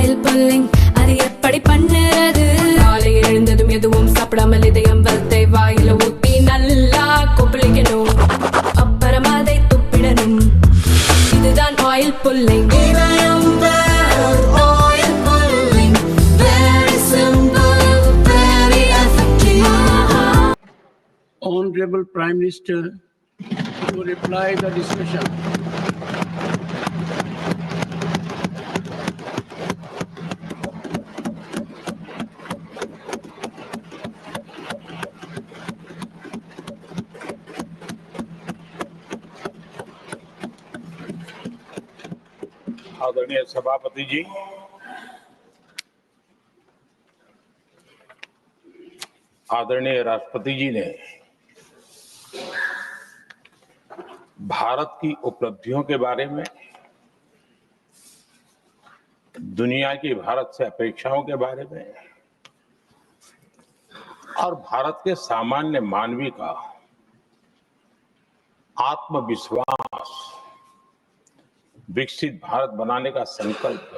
Oil pulling அது எப்படி பண்ணுறது? காலையில் எழுந்ததும் எதுவும் சாப்பிடாமல் இதயம் வளத்தை வாயில ஊத்தி நல்லா கொப்பளிக்கணும், அப்புறம் அதை துப்பிடணும். இதுதான் oil pulling. Honorable Prime Minister to reply the discussion. आदरणीय सभापति जी, आदरणीय राष्ट्रपति जी ने भारत की उपलब्धियों के बारे में, दुनिया की भारत से अपेक्षाओं के बारे में और भारत के सामान्य मानवी का आत्मविश्वास, विकसित भारत बनाने का संकल्प,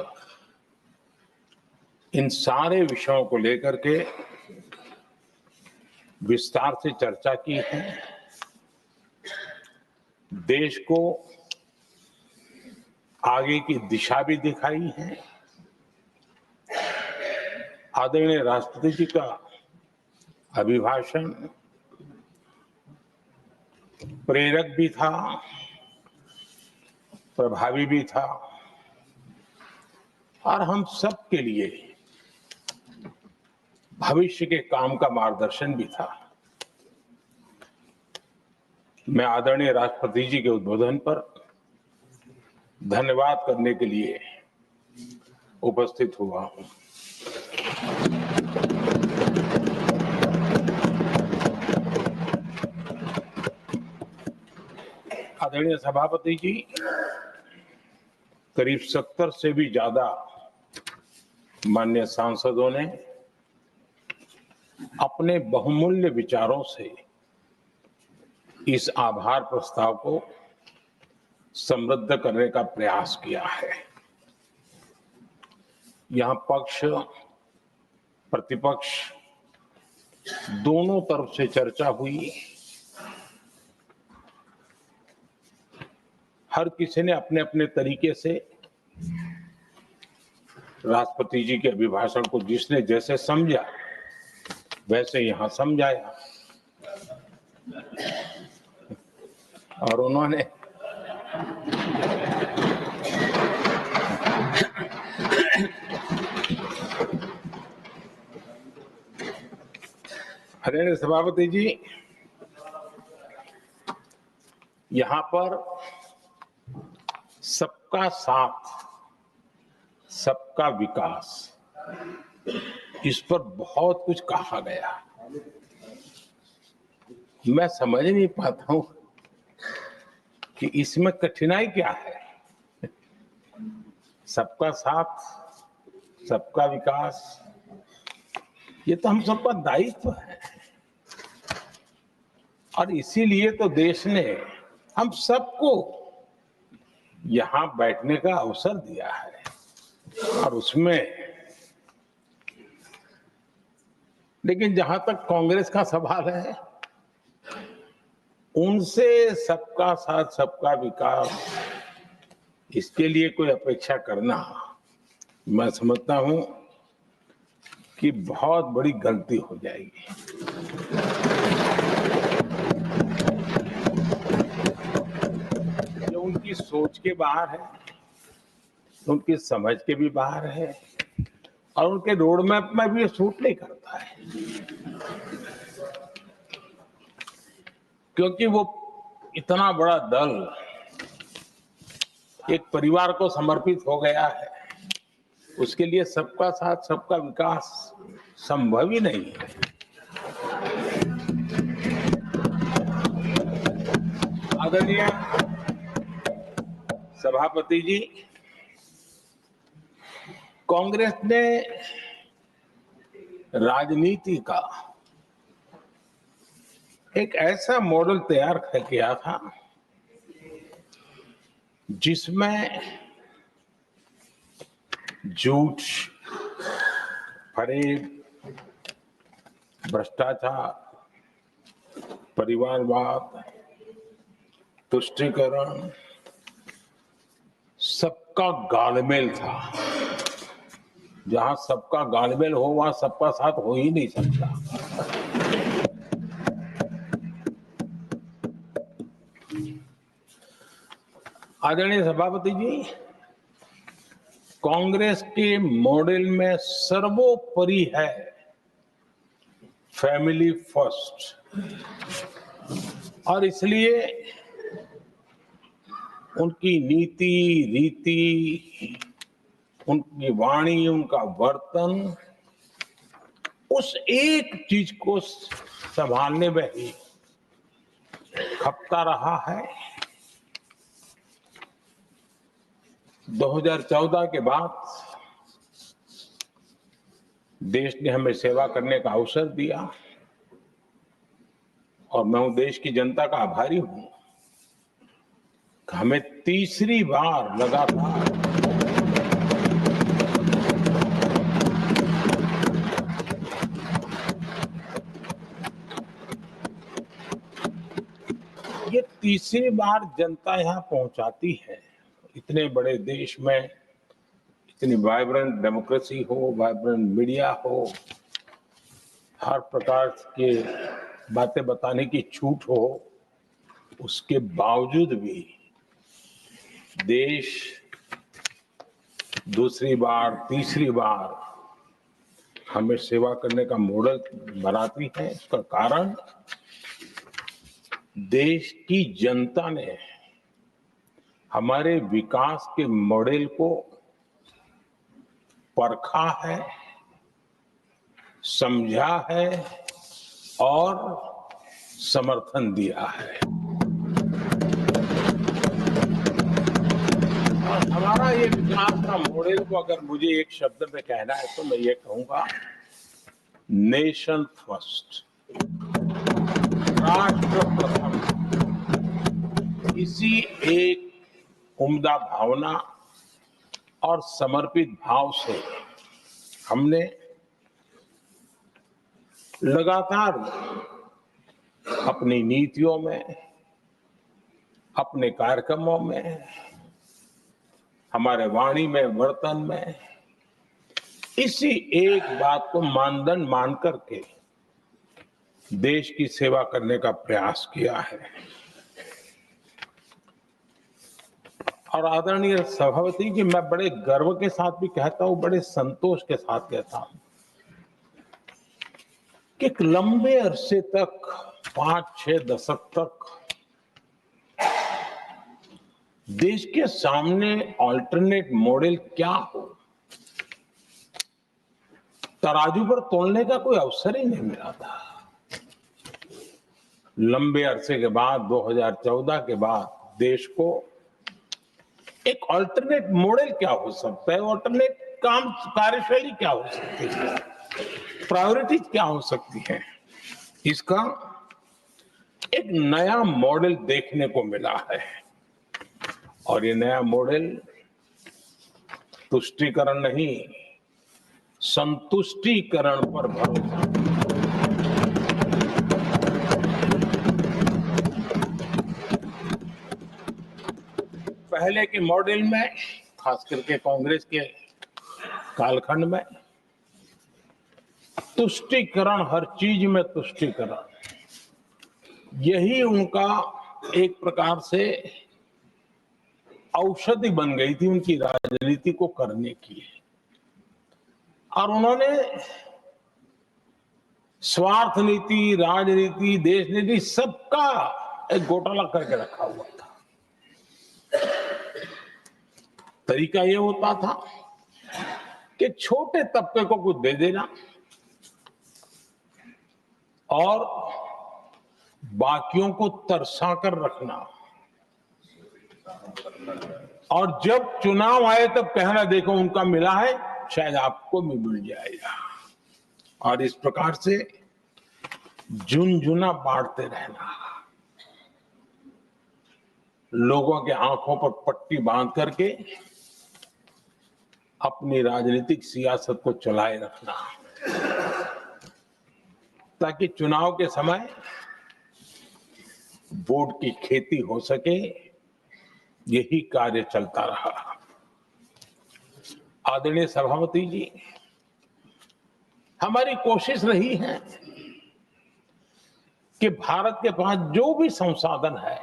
इन सारे विषयों को लेकर के विस्तार से चर्चा की है। देश को आगे की दिशा भी दिखाई है। आदरणीय राष्ट्रपति जी का अभिभाषण प्रेरक भी था, प्रभावी भी था और हम सब के लिए भविष्य के काम का मार्गदर्शन भी था। मैं आदरणीय राष्ट्रपति जी के उद्बोधन पर धन्यवाद करने के लिए उपस्थित हुआ हूं। आदरणीय सभापति जी, करीब 70 से भी ज्यादा माननीय सांसदों ने अपने बहुमूल्य विचारों से इस आभार प्रस्ताव को समृद्ध करने का प्रयास किया है। यहां पक्ष प्रतिपक्ष दोनों तरफ से चर्चा हुई। हर किसी ने अपने अपने तरीके से राष्ट्रपति जी के अभिभाषण को जिसने जैसे समझा वैसे यहां समझाया और उन्होंने आदरणीय सभापति जी, यहां पर सबका साथ सबका विकास, इस पर बहुत कुछ कहा गया। मैं समझ नहीं पाता हूं कि इसमें कठिनाई क्या है। सबका साथ सबका विकास, ये तो हम सबका दायित्व है और इसीलिए तो देश ने हम सबको यहां बैठने का अवसर दिया है और उसमें, लेकिन जहां तक कांग्रेस का सवाल है, उनसे सबका साथ सबका विकास, इसके लिए कोई अपेक्षा करना, मैं समझता हूं कि बहुत बड़ी गलती हो जाएगी। ये उनकी सोच के बाहर है, उनकी समझ के भी बाहर है और उनके रोड मैप में भी सूट नहीं करता है, क्योंकि वो इतना बड़ा दल एक परिवार को समर्पित हो गया है। उसके लिए सबका साथ सबका विकास संभव ही नहीं है। आदरणीय सभापति जी, कांग्रेस ने राजनीति का एक ऐसा मॉडल तैयार किया था जिसमें झूठ, फरेब, भ्रष्टाचार, परिवारवाद, तुष्टीकरण, सबका गालमेल था। जहां सबका गालमेल हो वहां सबका साथ हो ही नहीं सकता। आदरणीय सभापति जी, कांग्रेस के मॉडल में सर्वोपरि है फैमिली फर्स्ट, और इसलिए उनकी नीति, रीति, उनकी वाणी, उनका वर्तन उस एक चीज को संभालने में ही खपता रहा है। 2014 के बाद देश ने हमें सेवा करने का अवसर दिया और मैं उस देश की जनता का आभारी हूं। हमें तीसरी बार लगातार ये तीसरी बार जनता यहां पहुंचाती है। इतने बड़े देश में इतनी वाइब्रेंट डेमोक्रेसी हो, वाइब्रेंट मीडिया हो, हर प्रकार के बातें बताने की छूट हो, उसके बावजूद भी देश दूसरी बार, तीसरी बार हमें सेवा करने का मॉडल बनाती है। इसका कारण देश की जनता ने हमारे विकास के मॉडल को परखा है, समझा है और समर्थन दिया है। और हमारा ये विकास का मॉडल को अगर मुझे एक शब्द में कहना है तो मैं ये कहूंगा, नेशन फर्स्ट, राष्ट्र प्रथम। इसी एक उम्दा भावना और समर्पित भाव से हमने लगातार अपनी नीतियों में, अपने कार्यक्रमों में, हमारे वाणी में, वर्तन में इसी एक बात को मानदंड मान करके देश की सेवा करने का प्रयास किया है। और आदरणीय सभापति जी, मैं बड़े गर्व के साथ भी कहता हूं, बड़े संतोष के साथ कहता हूं कि एक लंबे अरसे तक, 5-6 दशक तक देश के सामने अल्टरनेट मॉडल क्या हो, तराजू पर तोलने का कोई अवसर ही नहीं मिला था। लंबे अरसे के बाद, 2014 के बाद देश को एक अल्टरनेट मॉडल क्या हो सकता है, अल्टरनेट काम कार्यशैली क्या हो सकती है, प्रायोरिटीज क्या हो सकती है, इसका एक नया मॉडल देखने को मिला है। और ये नया मॉडल तुष्टीकरण नहीं, संतुष्टीकरण पर भरोसा। पहले के मॉडल में, खास करके कांग्रेस के कालखंड में, तुष्टीकरण, हर चीज में तुष्टीकरण, यही उनका एक प्रकार से औषधि बन गई थी उनकी राजनीति को करने की। और उन्होंने स्वार्थ नीति, राजनीति, देश नीति, सबका एक घोटाला करके रखा हुआ था। तरीका ये होता था कि छोटे तबके को कुछ दे देना और बाकियों को तरसा कर रखना, और जब चुनाव आए तब कहना, देखो उनका मिला है, शायद आपको भी मिल जाएगा। और इस प्रकार से झुनझुना बांटते रहना, लोगों के आंखों पर पट्टी बांध करके अपनी राजनीतिक सियासत को चलाए रखना, ताकि चुनाव के समय वोट की खेती हो सके, यही कार्य चलता रहा। आदरणीय सभापति जी, हमारी कोशिश रही है कि भारत के पास जो भी संसाधन है,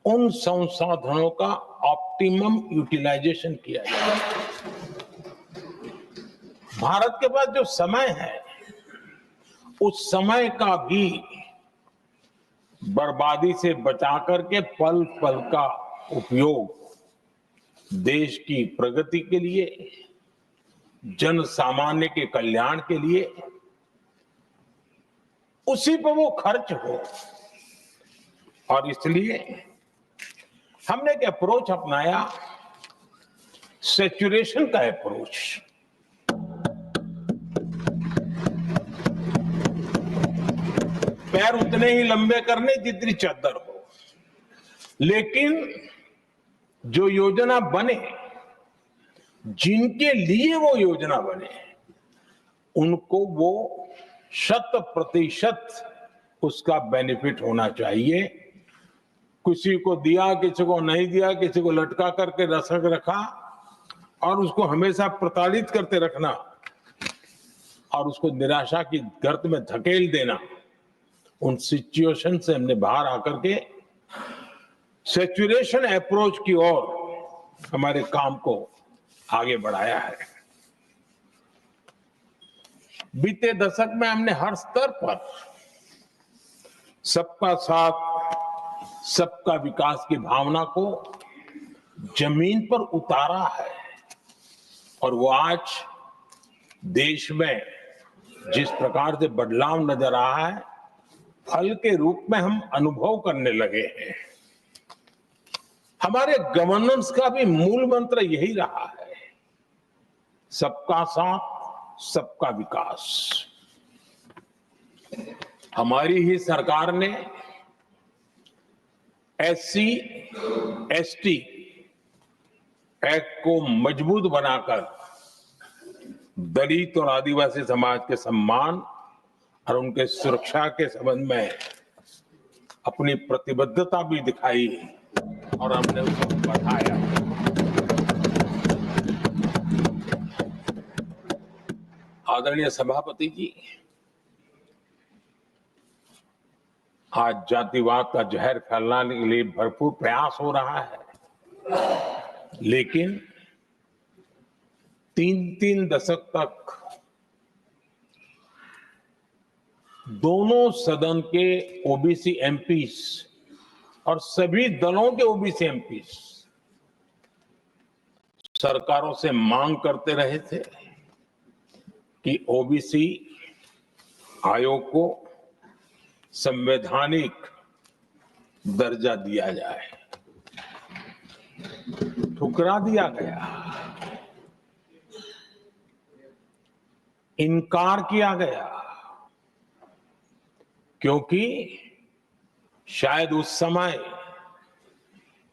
उन संसाधनों का ऑप्टिमम यूटिलाइजेशन किया जाए। भारत के पास जो समय है, उस समय का भी बर्बादी से बचा करके पल पल का उपयोग देश की प्रगति के लिए, जन सामान्य के कल्याण के लिए, उसी पर वो खर्च हो। और इसलिए हमने एक अप्रोच अपनाया, सैचुरेशन का अप्रोच। पैर उतने ही लंबे करने जितनी चादर हो, लेकिन जो योजना बने, जिनके लिए वो योजना बने, उनको वो 100% उसका बेनिफिट होना चाहिए। किसी को दिया, किसी को नहीं दिया, किसी को लटका करके रसक रखा और उसको हमेशा प्रताड़ित करते रखना और उसको निराशा की गर्त में धकेल देना, उन सिचुएशन से हमने बाहर आकर के सैचुरेशन अप्रोच की ओर हमारे काम को आगे बढ़ाया है। बीते दशक में हमने हर स्तर पर सबका साथ, सबका विकास की भावना को जमीन पर उतारा है और वो आज देश में जिस प्रकार से बदलाव नजर आ रहा है, फल के रूप में हम अनुभव करने लगे हैं। हमारे गवर्नेंस का भी मूल मंत्र यही रहा है, सबका साथ, सबका विकास। हमारी ही सरकार ने SC, ST एक्ट को मजबूत बनाकर दलित और आदिवासी समाज के सम्मान और उनके सुरक्षा के संबंध में अपनी प्रतिबद्धता भी दिखाई और हमने उसको बढ़ाया। आदरणीय सभापति जी, आज जातिवाद का जहर फैलाने के लिए भरपूर प्रयास हो रहा है, लेकिन 3 दशक तक दोनों सदन के ओबीसी एमपीस और सभी दलों के ओबीसी एमपीस सरकारों से मांग करते रहे थे कि ओबीसी आयोग को संवैधानिक दर्जा दिया जाए। ठुकरा दिया गया, इनकार किया गया, क्योंकि शायद उस समय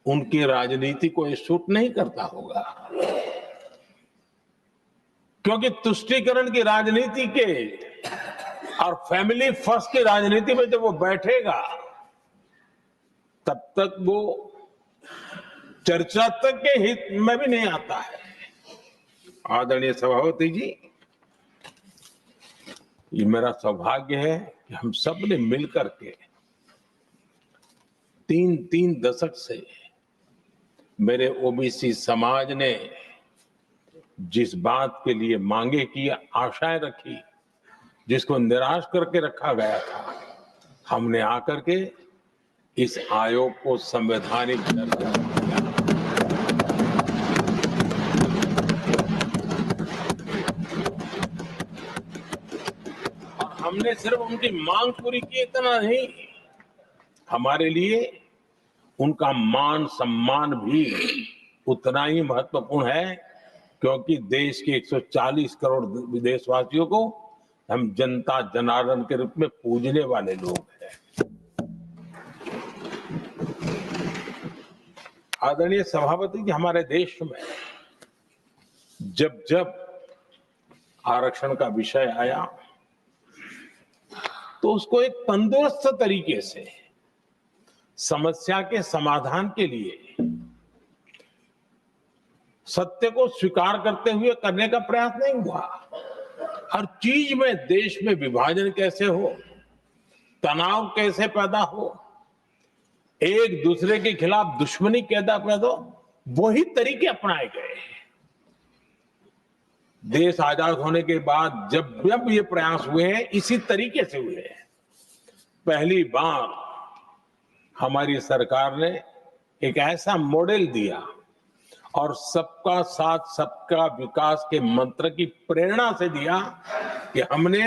उनकी राजनीति को ये सूट नहीं करता होगा, क्योंकि तुष्टीकरण की राजनीति के और फैमिली फर्स्ट की राजनीति में जब वो बैठेगा, तब तक वो चर्चा तक के हित में भी नहीं आता है। आदरणीय सभापति जी, ये मेरा सौभाग्य है कि हम सब ने मिलकर के 3 दशक से मेरे ओबीसी समाज ने जिस बात के लिए मांगे की, आशाएं रखी, जिसको निराश करके रखा गया था, हमने आकर के इस आयोग को संवैधानिक दर्जा दिया। और हमने सिर्फ उनकी मांग पूरी की इतना नहीं, हमारे लिए उनका मान सम्मान भी उतना ही महत्वपूर्ण है, क्योंकि देश के 140 करोड़ देशवासियों को हम जनता जनार्दन के रूप में पूजने वाले लोग हैं। आदरणीय सभापति जी, हमारे देश में जब जब आरक्षण का विषय आया तो उसको एक तंदुरुस्त तरीके से समस्या के समाधान के लिए सत्य को स्वीकार करते हुए करने का प्रयास नहीं हुआ। हर चीज में देश में विभाजन कैसे हो, तनाव कैसे पैदा हो, एक दूसरे के खिलाफ दुश्मनी कैसे पैदा हो, वही तरीके अपनाए गए। देश आजाद होने के बाद जब जब ये प्रयास हुए हैं इसी तरीके से हुए हैं। पहली बार हमारी सरकार ने एक ऐसा मॉडल दिया और सबका साथ सबका विकास के मंत्र की प्रेरणा से दिया कि हमने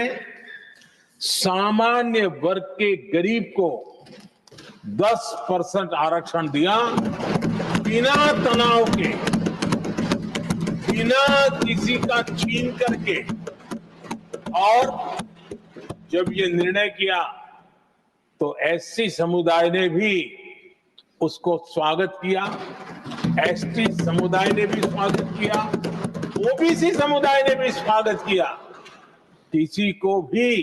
सामान्य वर्ग के गरीब को 10% आरक्षण दिया, बिना तनाव के, बिना किसी का छीन करके। और जब ये निर्णय किया तो एससी समुदाय ने भी उसको स्वागत किया, एसटी समुदाय ने भी स्वागत किया, ओबीसी समुदाय ने भी स्वागत किया। किसी को भी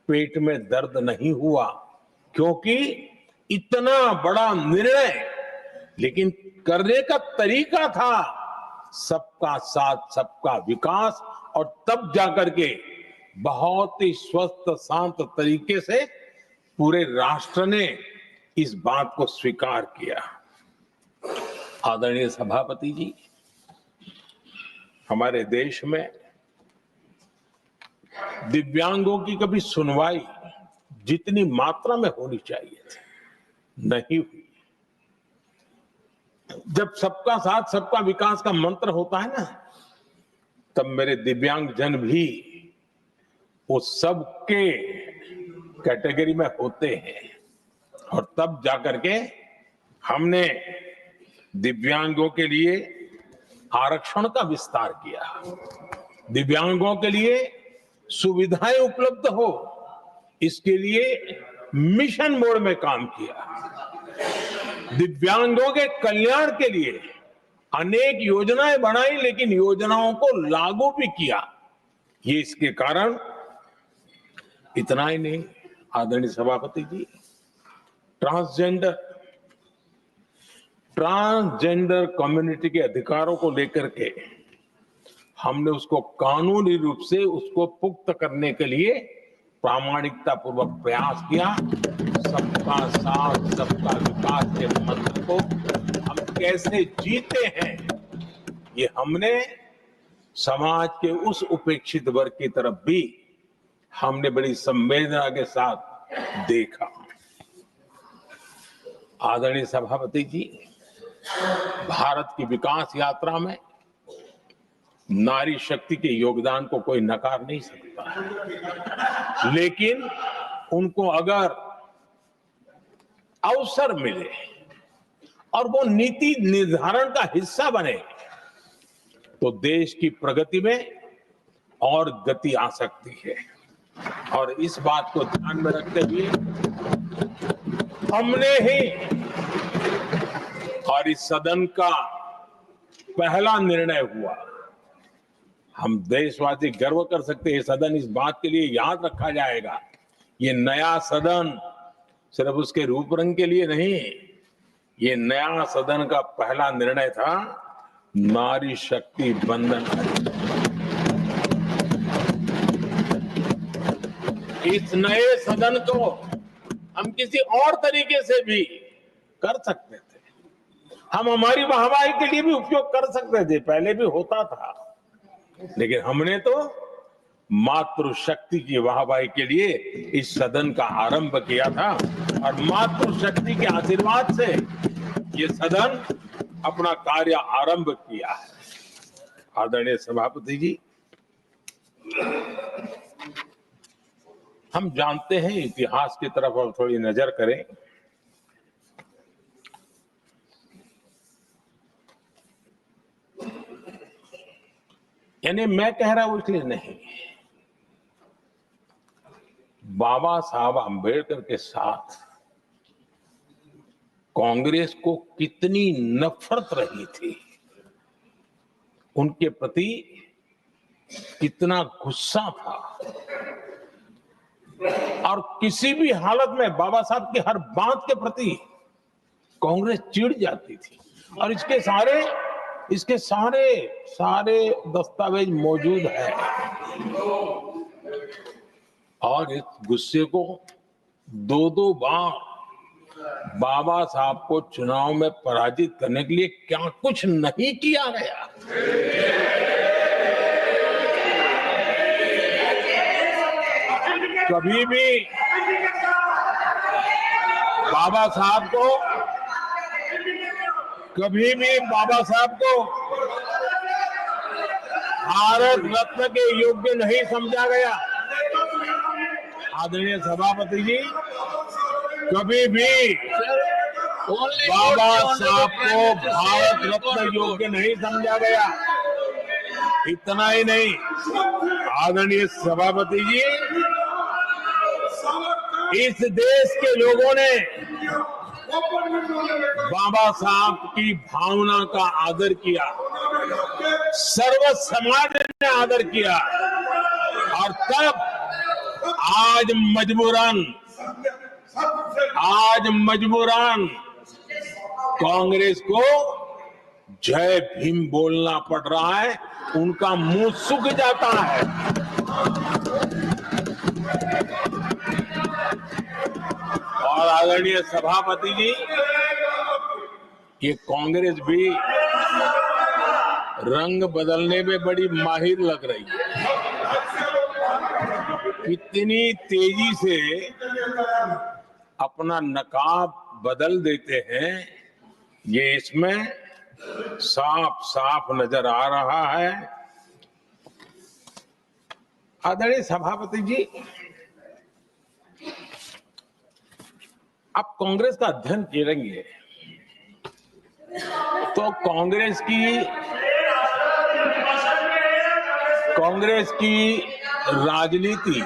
पेट में दर्द नहीं हुआ, क्योंकि इतना बड़ा निर्णय, लेकिन करने का तरीका था सबका साथ सबका विकास। और तब जाकर के बहुत ही स्वस्थ शांत तरीके से पूरे राष्ट्र ने इस बात को स्वीकार किया। आदरणीय सभापति जी, हमारे देश में दिव्यांगों की कभी सुनवाई जितनी मात्रा में होनी चाहिए थी नहीं हुई। जब सबका साथ सबका विकास का मंत्र होता है ना, तब मेरे दिव्यांग जन भी वो सबके कैटेगरी में होते हैं। और तब जाकर के हमने दिव्यांगों के लिए आरक्षण का विस्तार किया, दिव्यांगों के लिए सुविधाएं उपलब्ध हो, इसके लिए मिशन मोड में काम किया। दिव्यांगों के कल्याण के लिए अनेक योजनाएं बनाई, लेकिन योजनाओं को लागू भी किया। ये इसके कारण इतना ही नहीं, आदरणीय सभापति जी, ट्रांसजेंडर कम्युनिटी के अधिकारों को लेकर के हमने उसको कानूनी रूप से उसको पुख्त करने के लिए प्रामाणिकता पूर्वक प्रयास किया। सबका साथ सबका विकास के मंत्र को हम कैसे जीते हैं, ये हमने समाज के उस उपेक्षित वर्ग की तरफ भी हमने बड़ी संवेदना के साथ देखा। आदरणीय सभापति जी, भारत की विकास यात्रा में नारी शक्ति के योगदान को कोई नकार नहीं सकता है, लेकिन उनको अगर अवसर मिले और वो नीति निर्धारण का हिस्सा बने तो देश की प्रगति में और गति आ सकती है। और इस बात को ध्यान में रखते हुए हमने ही और इस सदन का पहला निर्णय हुआ, हम देशवासी गर्व कर सकते हैं, सदन इस बात के लिए याद रखा जाएगा, ये नया सदन सिर्फ उसके रूप रंग के लिए नहीं, ये नया सदन का पहला निर्णय था नारी शक्ति बंधन। इस नए सदन को हम किसी और तरीके से भी कर सकते थे, हम हमारी वाहवाही के लिए भी उपयोग कर सकते थे, पहले भी होता था, लेकिन हमने तो मातृशक्ति की वाहवाही के लिए इस सदन का आरंभ किया था। और मातृशक्ति के आशीर्वाद से ये सदन अपना कार्य आरंभ किया है। आदरणीय सभापति जी, हम जानते हैं, इतिहास की तरफ अब थोड़ी नजर करें। यानी मैं कह रहा हूं इसलिए नहीं, बाबा साहब अंबेडकर के साथ कांग्रेस को कितनी नफरत रही थी, उनके प्रति कितना गुस्सा था और किसी भी हालत में बाबा साहब की हर बात के प्रति कांग्रेस चिढ़ जाती थी। और इसके सारे दस्तावेज मौजूद है। और इस गुस्से को दो बार बाबा साहब को चुनाव में पराजित करने के लिए क्या कुछ नहीं किया गया। कभी भी बाबा साहब को भारत रत्न के योग्य नहीं समझा गया। आदरणीय सभापति जी, कभी भी बाबा साहब को भारत रत्न योग्य नहीं समझा गया। इतना ही नहीं, आदरणीय सभापति जी, इस देश के लोगों ने बाबा साहब की भावना का आदर किया, सर्व समाज ने आदर किया। और तब आज मजबूरन कांग्रेस को जय भीम बोलना पड़ रहा है। उनका मुंह सूख जाता है। और आदरणीय सभापति जी, ये कांग्रेस भी रंग बदलने में बड़ी माहिर लग रही है। कितनी तेजी से अपना नकाब बदल देते हैं, ये इसमें साफ साफ नजर आ रहा है। आदरणीय सभापति जी, आप कांग्रेस का अध्ययन करेंगे तो कांग्रेस की राजनीति,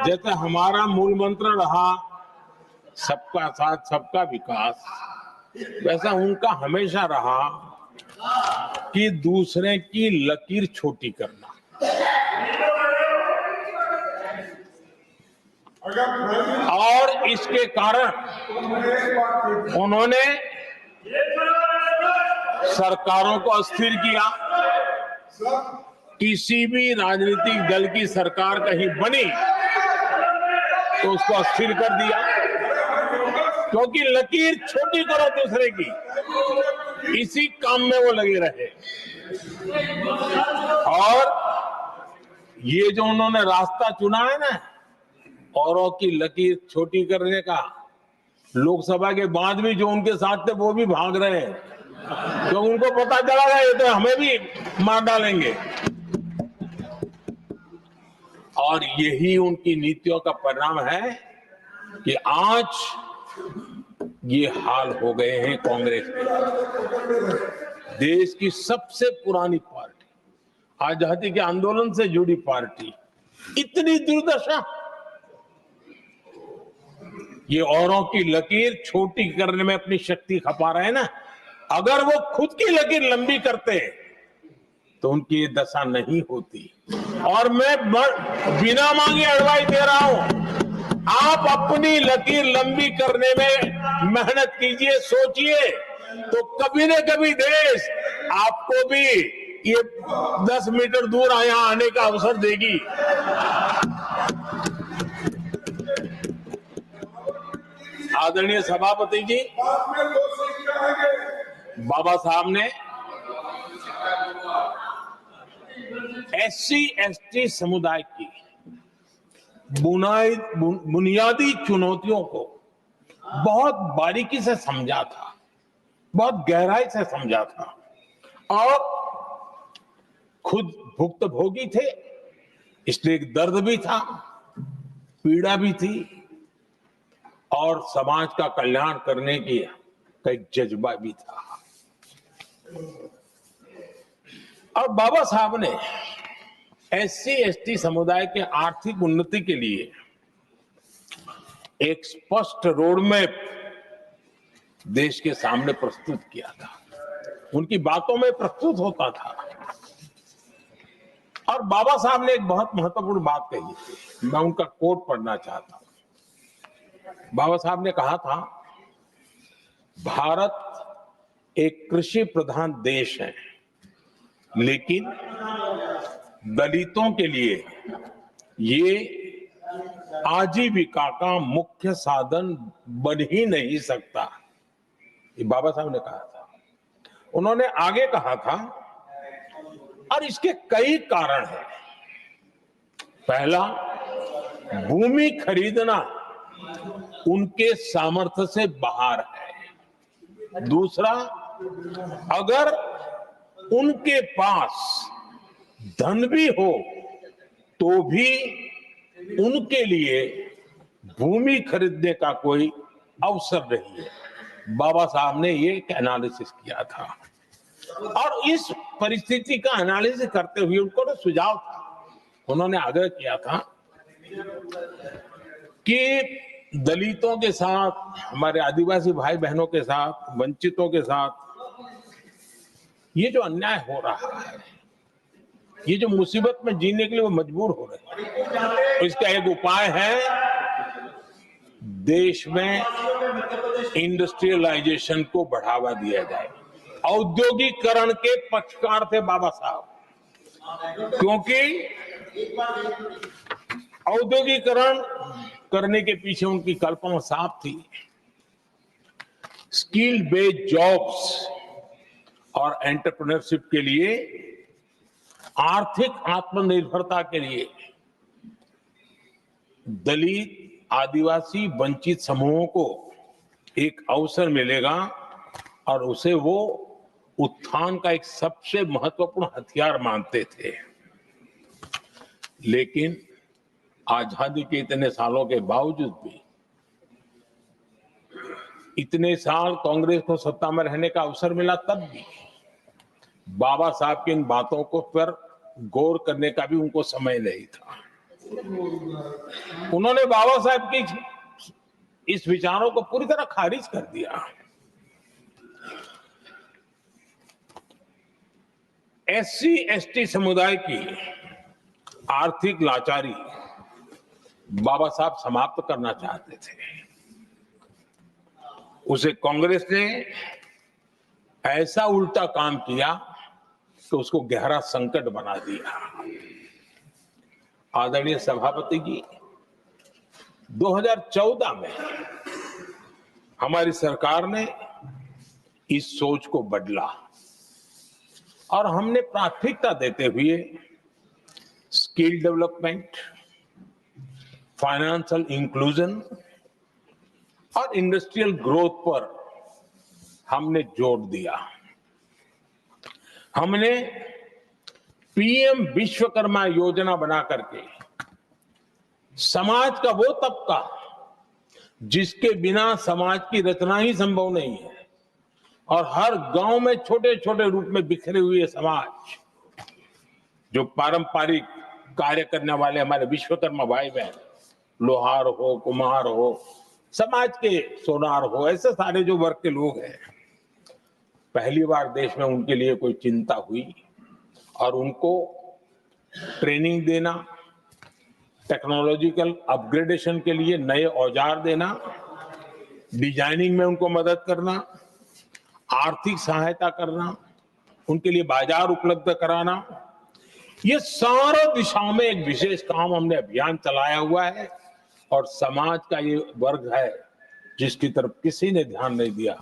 जैसे हमारा मूल मंत्र रहा सबका साथ सबका विकास, वैसा उनका हमेशा रहा कि दूसरे की लकीर छोटी करना। और इसके कारण उन्होंने सरकारों को अस्थिर किया। किसी भी राजनीतिक दल की सरकार कहीं बनी तो उसको अस्थिर कर दिया, क्योंकि लकीर छोटी करो दूसरे की, इसी काम में वो लगे रहे। और ये जो उन्होंने रास्ता चुना है ना, औरों की लकीर छोटी करने का, लोकसभा के बाद भी जो उनके साथ थे वो भी भाग रहे हैं, तो उनको पता चला था ये तो हमें भी मार डालेंगे। और यही उनकी नीतियों का परिणाम है कि आज ये हाल हो गए हैं कांग्रेस के। देश की सबसे पुरानी पार्टी, आजादी के आंदोलन से जुड़ी पार्टी, इतनी दुर्दशा। ये औरों की लकीर छोटी करने में अपनी शक्ति खपा रहे हैं ना। अगर वो खुद की लकीर लंबी करते तो उनकी ये दशा नहीं होती। और मैं बिना मांगे एडवाइस दे रहा हूं, आप अपनी लकीर लंबी करने में मेहनत कीजिए, सोचिए, तो कभी न कभी देश आपको भी ये 10 मीटर दूर यहां आने का अवसर देगी। आदरणीय सभापति जी, बाबा साहब ने SC/ST समुदाय की बुनियादी चुनौतियों को बहुत बारीकी से समझा था, बहुत गहराई से समझा था, और खुद भुक्तभोगी थे, इसलिए एक दर्द भी था, पीड़ा भी थी, और समाज का कल्याण करने की एक जज्बा भी था। और बाबा साहब ने SC/ST समुदाय के आर्थिक उन्नति के लिए एक स्पष्ट रोड मैप देश के सामने प्रस्तुत किया था। उनकी बातों में प्रस्तुत होता था। और बाबा साहब ने एक बहुत महत्वपूर्ण बात कही थी, मैं उनका कोट पढ़ना चाहता हूं। बाबा साहब ने कहा था, भारत एक कृषि प्रधान देश है, लेकिन दलितों के लिए ये आजीविका का मुख्य साधन बन ही नहीं सकता। ये बाबा साहब ने कहा था। उन्होंने आगे कहा था, और इसके कई कारण हैं। पहला, भूमि खरीदना उनके सामर्थ्य से बाहर है। दूसरा, अगर उनके पास धन भी हो तो भी उनके लिए भूमि खरीदने का कोई अवसर नहीं है। बाबा साहब ने ये एक एनालिसिस किया था, और इस परिस्थिति का एनालिसिस करते हुए उनको तो सुझाव था, उन्होंने आग्रह किया था कि दलितों के साथ, हमारे आदिवासी भाई बहनों के साथ, वंचितों के साथ ये जो अन्याय हो रहा है, ये जो मुसीबत में जीने के लिए वो मजबूर हो रहे हैं, तो इसका एक उपाय है, देश में इंडस्ट्रियलाइजेशन को बढ़ावा दिया जाए। औद्योगिकरण के पक्षकार थे बाबा साहब, क्योंकि औद्योगिकरण करने के पीछे उनकी कल्पना साफ थी। स्किल बेस्ड जॉब्स और एंटरप्रेन्योरशिप के लिए, आर्थिक आत्मनिर्भरता के लिए दलित, आदिवासी, वंचित समूहों को एक अवसर मिलेगा और उसे वो उत्थान का एक सबसे महत्वपूर्ण हथियार मानते थे। लेकिन आजादी के इतने सालों के बावजूद भी, इतने साल कांग्रेस को सत्ता में रहने का अवसर मिला, तब भी बाबा साहब की इन बातों को पर गौर करने का भी उनको समय नहीं था। उन्होंने बाबा साहब की इस विचारों को पूरी तरह खारिज कर दिया। एससी एसटी समुदाय की आर्थिक लाचारी बाबा साहब समाप्त करना चाहते थे। उसे कांग्रेस ने ऐसा उल्टा काम किया कि उसको गहरा संकट बना दिया। आदरणीय सभापति जी, 2014 में हमारी सरकार ने इस सोच को बदला और हमने प्राथमिकता देते हुए स्किल डेवलपमेंट, फाइनेंशियल इंक्लूजन और इंडस्ट्रियल ग्रोथ पर हमने जोर दिया। हमने पीएम विश्वकर्मा योजना बना करके समाज का वो तबका जिसके बिना समाज की रचना ही संभव नहीं है, और हर गांव में छोटे छोटे रूप में बिखरे हुए समाज, जो पारंपरिक कार्य करने वाले हमारे विश्वकर्मा भाई बहन, लोहार हो, कुम्हार हो, समाज के सोनार हो, ऐसे सारे जो वर्ग के लोग हैं, पहली बार देश में उनके लिए कोई चिंता हुई और उनको ट्रेनिंग देना, टेक्नोलॉजिकल अपग्रेडेशन के लिए नए औजार देना, डिजाइनिंग में उनको मदद करना, आर्थिक सहायता करना, उनके लिए बाजार उपलब्ध कराना, ये सारा दिशाओं में एक विशेष काम हमने अभियान चलाया हुआ है। और समाज का ये वर्ग है जिसकी तरफ किसी ने ध्यान नहीं दिया,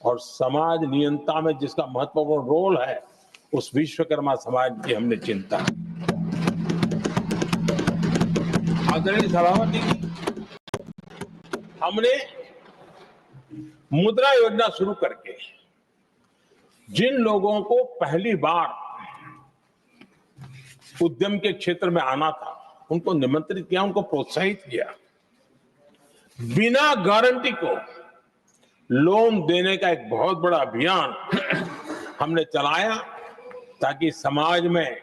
और समाज नियंत्रण में जिसका महत्वपूर्ण रोल है, उस विश्वकर्मा समाज की हमने चिंता। आदरणीय सभापति जी, हमने मुद्रा योजना शुरू करके जिन लोगों को पहली बार उद्यम के क्षेत्र में आना था, उनको निमंत्रित किया, उनको प्रोत्साहित किया। बिना गारंटी को लोन देने का एक बहुत बड़ा अभियान हमने चलाया, ताकि समाज में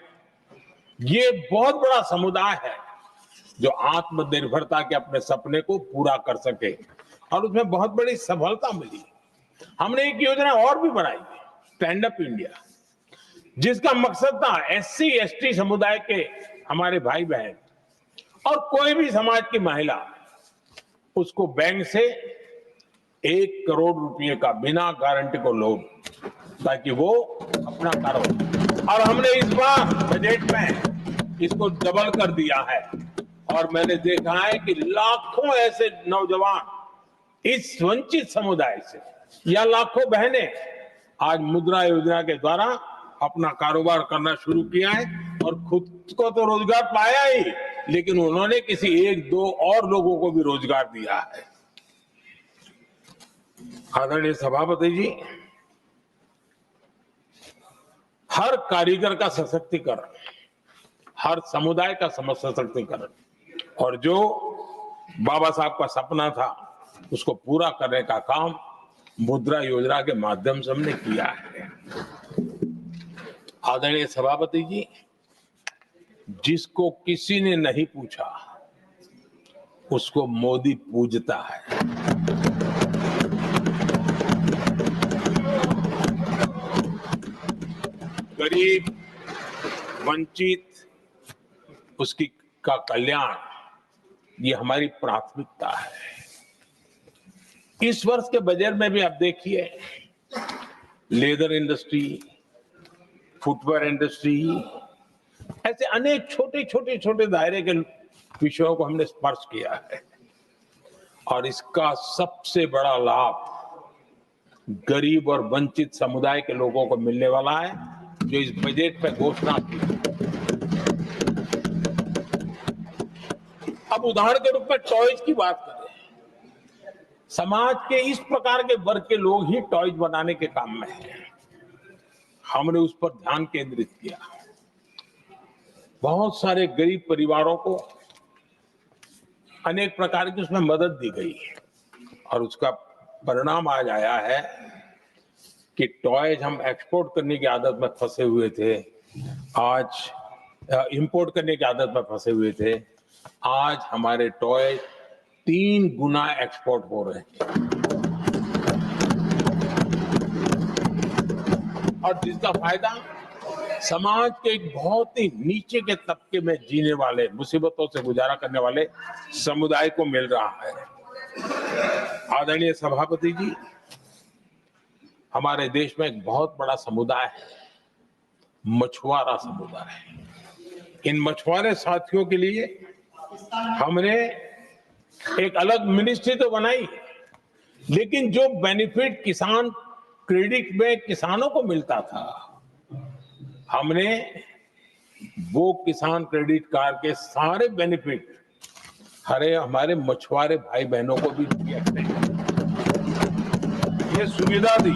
ये बहुत बड़ा समुदाय है जो आत्मनिर्भरता के अपने सपने को पूरा कर सके, और उसमें बहुत बड़ी सफलता मिली। हमने एक योजना और भी बनाई, स्टैंड अप इंडिया, जिसका मकसद था एससी एसटी समुदाय के हमारे भाई बहन और कोई भी समाज की महिला, उसको बैंक से 1 करोड़ रुपए का बिना गारंटी को लोन, ताकि वो अपना कारोबार। और हमने इस बार बजट में इसको डबल कर दिया है और मैंने देखा है कि लाखों ऐसे नौजवान इस वंचित समुदाय से या लाखों बहनें आज मुद्रा योजना के द्वारा अपना कारोबार करना शुरू किया है और खुद को तो रोजगार पाया ही, लेकिन उन्होंने किसी 1-2 और लोगों को भी रोजगार दिया है। आदरणीय सभापति जी, हर कारीगर का सशक्तिकरण, हर समुदाय का सशक्तिकरण और जो बाबा साहब का सपना था उसको पूरा करने का काम मुद्रा योजना के माध्यम से हमने किया है। आदरणीय सभापति जी, जिसको किसी ने नहीं पूछा उसको मोदी पूजता है। गरीब, वंचित, उसकी का कल्याण, ये हमारी प्राथमिकता है। इस वर्ष के बजट में भी आप देखिए, लेदर इंडस्ट्री, फुटवेयर इंडस्ट्री, ऐसे अनेक छोटे दायरे के विषयों को हमने स्पर्श किया है और इसका सबसे बड़ा लाभ गरीब और वंचित समुदाय के लोगों को मिलने वाला है, जो इस बजट में घोषणा की। अब उदाहरण के रूप में टॉयज की बात करें, समाज के इस प्रकार के वर्ग के लोग ही टॉयज बनाने के काम में हैं। हमने उस पर ध्यान केंद्रित किया। बहुत सारे गरीब परिवारों को अनेक प्रकार की उसमें मदद दी गई और उसका परिणाम आज आया है कि टॉयज हम एक्सपोर्ट करने की आदत में फंसे हुए थे, आज इंपोर्ट करने की आदत में फंसे हुए थे, आज हमारे टॉय 3 गुना एक्सपोर्ट हो रहे हैं और जिसका फायदा समाज के एक बहुत ही नीचे के तबके में जीने वाले, मुसीबतों से गुजारा करने वाले समुदाय को मिल रहा है। आदरणीय सभापति जी, हमारे देश में एक बहुत बड़ा समुदाय है, मछुआरा समुदाय। इन मछुआरे साथियों के लिए हमने एक अलग मिनिस्ट्री तो बनाई, लेकिन जो बेनिफिट किसान क्रेडिट में किसानों को मिलता था, हमने वो किसान क्रेडिट कार्ड के सारे बेनिफिट हमारे मछुआरे भाई बहनों को भी दिए, ये सुविधा दी।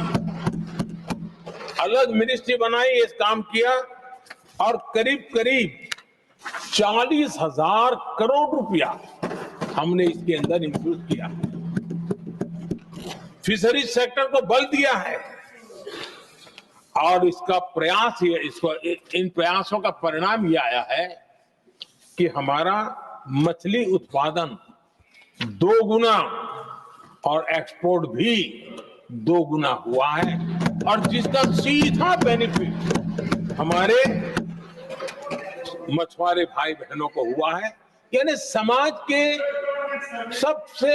अलग मिनिस्ट्री बनाई, इस काम किया और करीब 40,000 करोड़ रुपया हमने इसके अंदर इंफ्यूज किया। फिशरीज सेक्टर को बल दिया है और इसका प्रयास इन प्रयासों का परिणाम ये आया है कि हमारा मछली उत्पादन 2 गुना और एक्सपोर्ट भी 2 गुना हुआ है और जिसका सीधा बेनिफिट हमारे मछुआरे भाई बहनों को हुआ है। यानी समाज के सबसे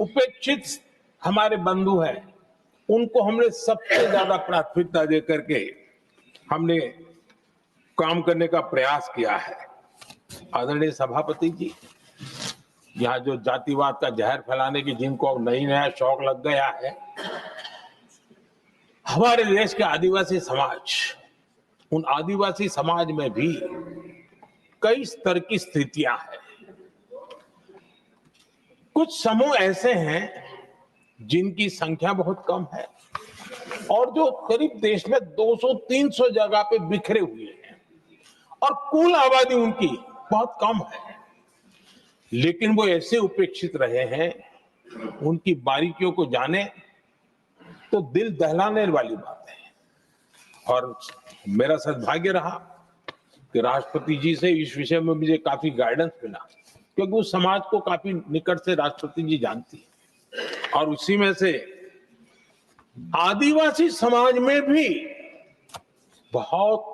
उपेक्षित हमारे बंधु हैं, उनको हमने सबसे ज्यादा प्राथमिकता दे करके हमने काम करने का प्रयास किया है। आदरणीय सभापति जी, यहाँ जो जातिवाद का जहर फैलाने की जिनको नया शौक लग गया है, हमारे देश के आदिवासी समाज, उन आदिवासी समाज में भी कई स्तर की स्थितियां हैं। कुछ समूह ऐसे हैं जिनकी संख्या बहुत कम है और जो करीब देश में 200-300 जगह पे बिखरे हुए हैं और कुल आबादी उनकी बहुत कम है, लेकिन वो ऐसे उपेक्षित रहे हैं, उनकी बारीकियों को जाने तो दिल दहलाने वाली बात है। और मेरा सद्भाग्य रहा कि राष्ट्रपति जी से इस विषय में मुझे काफी गाइडेंस मिला, क्योंकि उस समाज को काफी निकट से राष्ट्रपति जी जानती है और उसी में से आदिवासी समाज में भी बहुत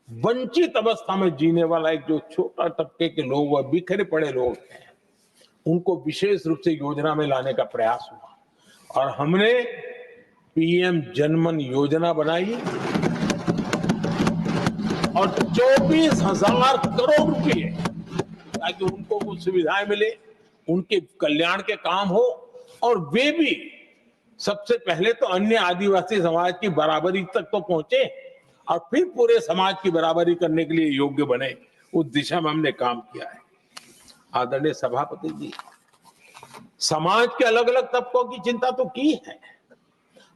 वंचित अवस्था में जीने वाला एक जो छोटा तबके के लोग व बिखरे पड़े लोग हैं, उनको विशेष रूप से योजना में लाने का प्रयास हुआ और हमने पीएम जनमन योजना बनाई और 24,000 करोड़ रुपए ताकि उनको कुछ सुविधाएं मिले, उनके कल्याण के काम हो और वे भी सबसे पहले तो अन्य आदिवासी समाज की बराबरी तक तो पहुंचे और फिर पूरे समाज की बराबरी करने के लिए योग्य बने। उस दिशा में हमने काम किया है। आदरणीय सभापति जी, समाज के अलग अलग तबकों की चिंता तो की है।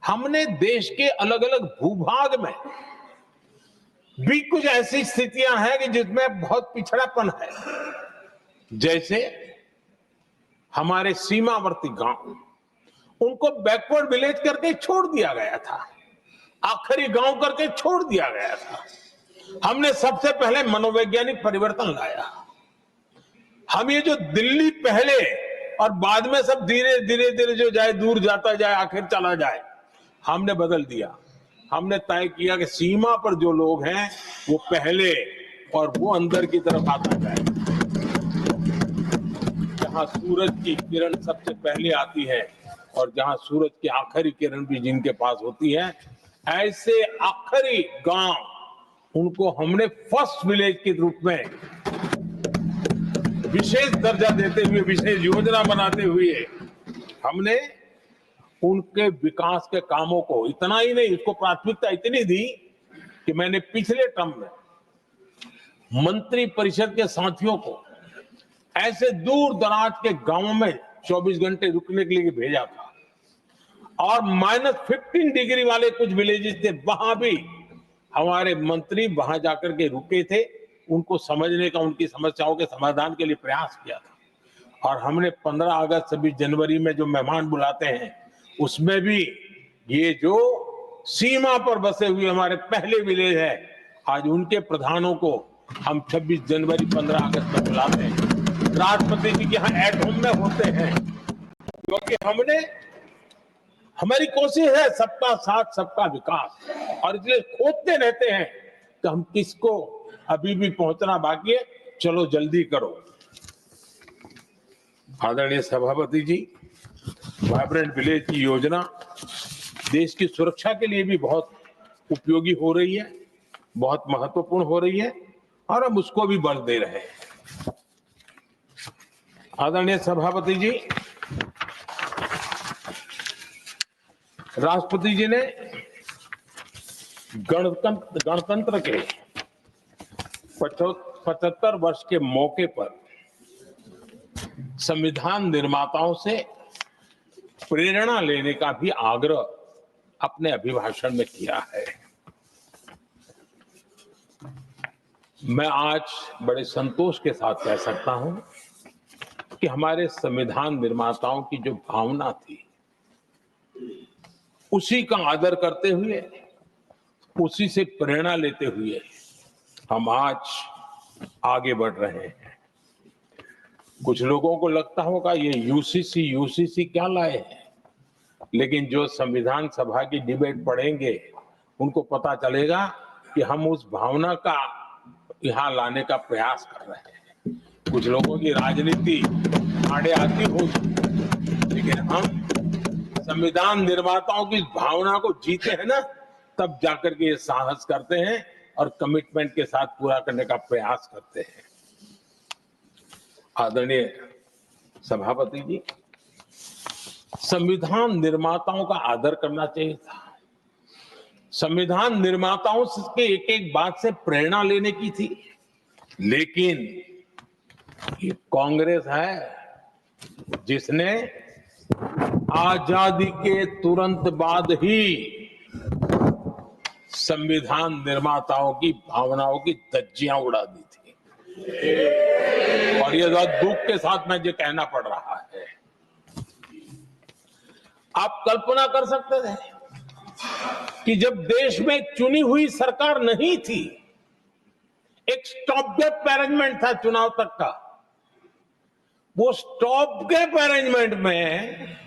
हमने देश के अलग अलग भूभाग में भी कुछ ऐसी स्थितियां हैं कि जिसमें बहुत पिछड़ापन है। जैसे हमारे सीमावर्ती गांव, उनको बैकवर्ड विलेज करके छोड़ दिया गया था, आखिरी गांव करके छोड़ दिया गया था। हमने सबसे पहले मनोवैज्ञानिक परिवर्तन लाया। हम ये जो दिल्ली पहले और बाद में सब धीरे धीरे जो जाए दूर जाता जाए आखिर चला जाए, हमने बदल दिया। हमने तय किया कि सीमा पर जो लोग हैं वो पहले और वो अंदर की तरफ आता जाए। जहां सूरज की किरण सबसे पहले आती है और जहां सूरज की आखिरी किरण भी जिनके पास होती है, ऐसे आखिरी गांव उनको हमने फर्स्ट विलेज के रूप में विशेष दर्जा देते हुए, विशेष योजना बनाते हुए हमने उनके विकास के कामों को इतना ही नहीं, इसको प्राथमिकता इतनी दी कि मैंने पिछले टर्म में मंत्री परिषद के साथियों को ऐसे दूर दराज के गांवों में 24 घंटे रुकने के लिए भेजा था और -15 डिग्री वाले कुछ विलेजेस थे, वहां भी हमारे मंत्री वहां जाकर के रुके थे, उनको समझने का, उनकी समस्याओं के समाधान के लिए प्रयास किया था। और हमने 15 अगस्त 26 जनवरी में जो मेहमान बुलाते हैं, उसमें भी ये जो सीमा पर बसे हुए हमारे पहले विलेज है, आज उनके प्रधानों को हम 26 जनवरी 15 अगस्त तक बुलाते हैं। राष्ट्रपति जी के यहाँ एट होम में होते हैं, क्योंकि हमारी कोशिश है सबका साथ सबका विकास, और इसलिए खोजते रहते हैं कि हम किसको अभी भी पहुंचना बाकी है, चलो जल्दी करो। आदरणीय सभापति जी, वाइब्रेंट विलेज की योजना देश की सुरक्षा के लिए भी बहुत उपयोगी हो रही है, बहुत महत्वपूर्ण हो रही है और हम उसको भी बल दे रहे हैं। आदरणीय सभापति जी, राष्ट्रपति जी ने गणतंत्र के 75 वर्ष के मौके पर संविधान निर्माताओं से प्रेरणा लेने का भी आग्रह अपने अभिभाषण में किया है। मैं आज बड़े संतोष के साथ कह सकता हूं कि हमारे संविधान निर्माताओं की जो भावना थी, उसी का आदर करते हुए, उसी से प्रेरणा लेते हुए हम आज आगे बढ़ रहे हैं। कुछ लोगों को लगता होगा ये यूसीसी क्या लाए हैं, लेकिन जो संविधान सभा की डिबेट पढ़ेंगे उनको पता चलेगा कि हम उस भावना का यहां लाने का प्रयास कर रहे हैं। कुछ लोगों की राजनीति आड़े आती होगी, लेकिन हम संविधान निर्माताओं की भावना को जीते हैं ना, तब जाकर के ये साहस करते हैं और कमिटमेंट के साथ पूरा करने का प्रयास करते हैं। आदरणीय सभापति जी, संविधान निर्माताओं का आदर करना चाहिए था। संविधान निर्माताओं के एक एक बात से प्रेरणा लेने की थी, लेकिन ये कांग्रेस है जिसने आजादी के तुरंत बाद ही संविधान निर्माताओं की भावनाओं की धज्जियां उड़ा दी थी, और ये दुख के साथ मुझे कहना पड़ रहा है। आप कल्पना कर सकते थे कि जब देश में चुनी हुई सरकार नहीं थी, एक स्टॉप गैप अरेंजमेंट था चुनाव तक का, वो स्टॉप गैप अरेंजमेंट में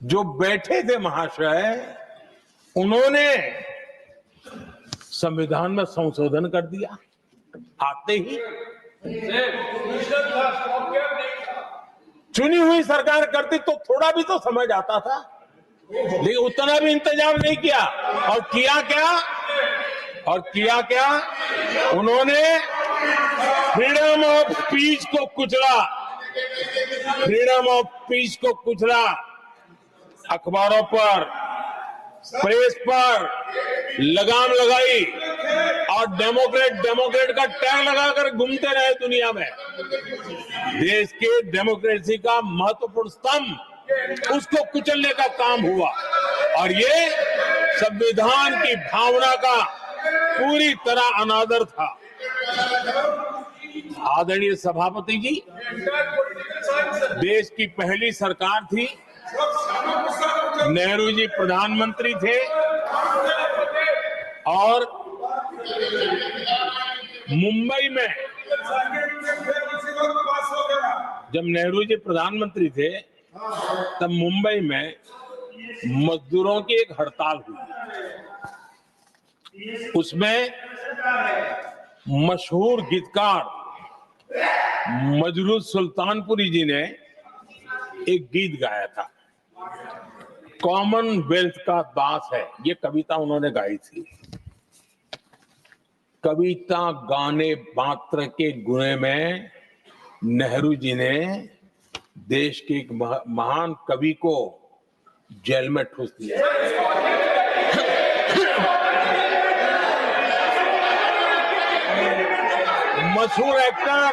जो बैठे थे महाशय, उन्होंने संविधान में संशोधन कर दिया आते ही। चुनी हुई सरकार करती तो थोड़ा भी तो समझ आता था, लेकिन उतना भी इंतजाम नहीं किया। और किया क्या, उन्होंने फ्रीडम ऑफ स्पीच को कुचला, अखबारों पर, प्रेस पर लगाम लगाई और डेमोक्रेट का टैग लगाकर घूमते रहे दुनिया में। देश के डेमोक्रेसी का महत्वपूर्ण स्तंभ, उसको कुचलने का काम हुआ और ये संविधान की भावना का पूरी तरह अनादर था। आदरणीय सभापति जी, देश की पहली सरकार थी, नेहरू जी प्रधानमंत्री थे और मुंबई में जब नेहरू जी प्रधानमंत्री थे तब मुंबई में मजदूरों की एक हड़ताल हुई। उसमें मशहूर गीतकार मजरूह सुल्तानपुरी जी ने एक गीत गाया था, कॉमनवेल्थ का दास है, ये कविता उन्होंने गाई थी। कविता गाने मात्र के गुणे में नेहरू जी ने देश के एक महान कवि को जेल में ठूस दिया। मशहूर एक्टर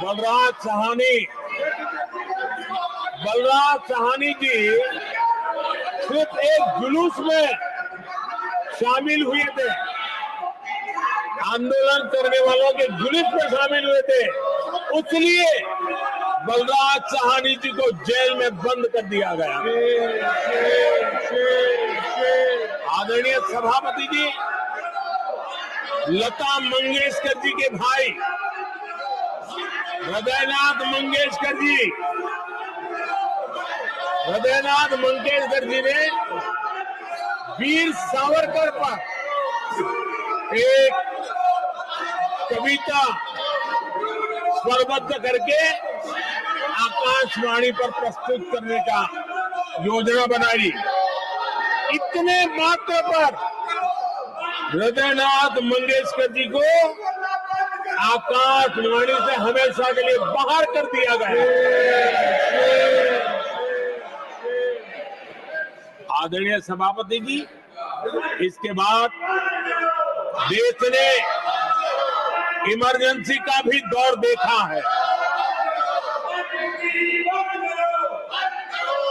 बलराज साहनी जी सिर्फ एक जुलूस में शामिल हुए थे, आंदोलन करने वालों के जुलूस में शामिल हुए थे, इसलिए बलराज साहनी जी को जेल में बंद कर दिया गया। आदरणीय सभापति जी, लता मंगेशकर जी के भाई हृदयनाथ मंगेशकर जी ने वीर सावरकर पर एक कविता स्वरबद्ध करके आकाशवाणी पर प्रस्तुत करने का योजना बनाई। इतने मात्र पर हृदयनाथ मंगेशकर जी को आकाशवाणी से हमेशा के लिए बाहर कर दिया गया। आदरणीय सभापति जी, इसके बाद देश ने इमरजेंसी का भी दौर देखा है।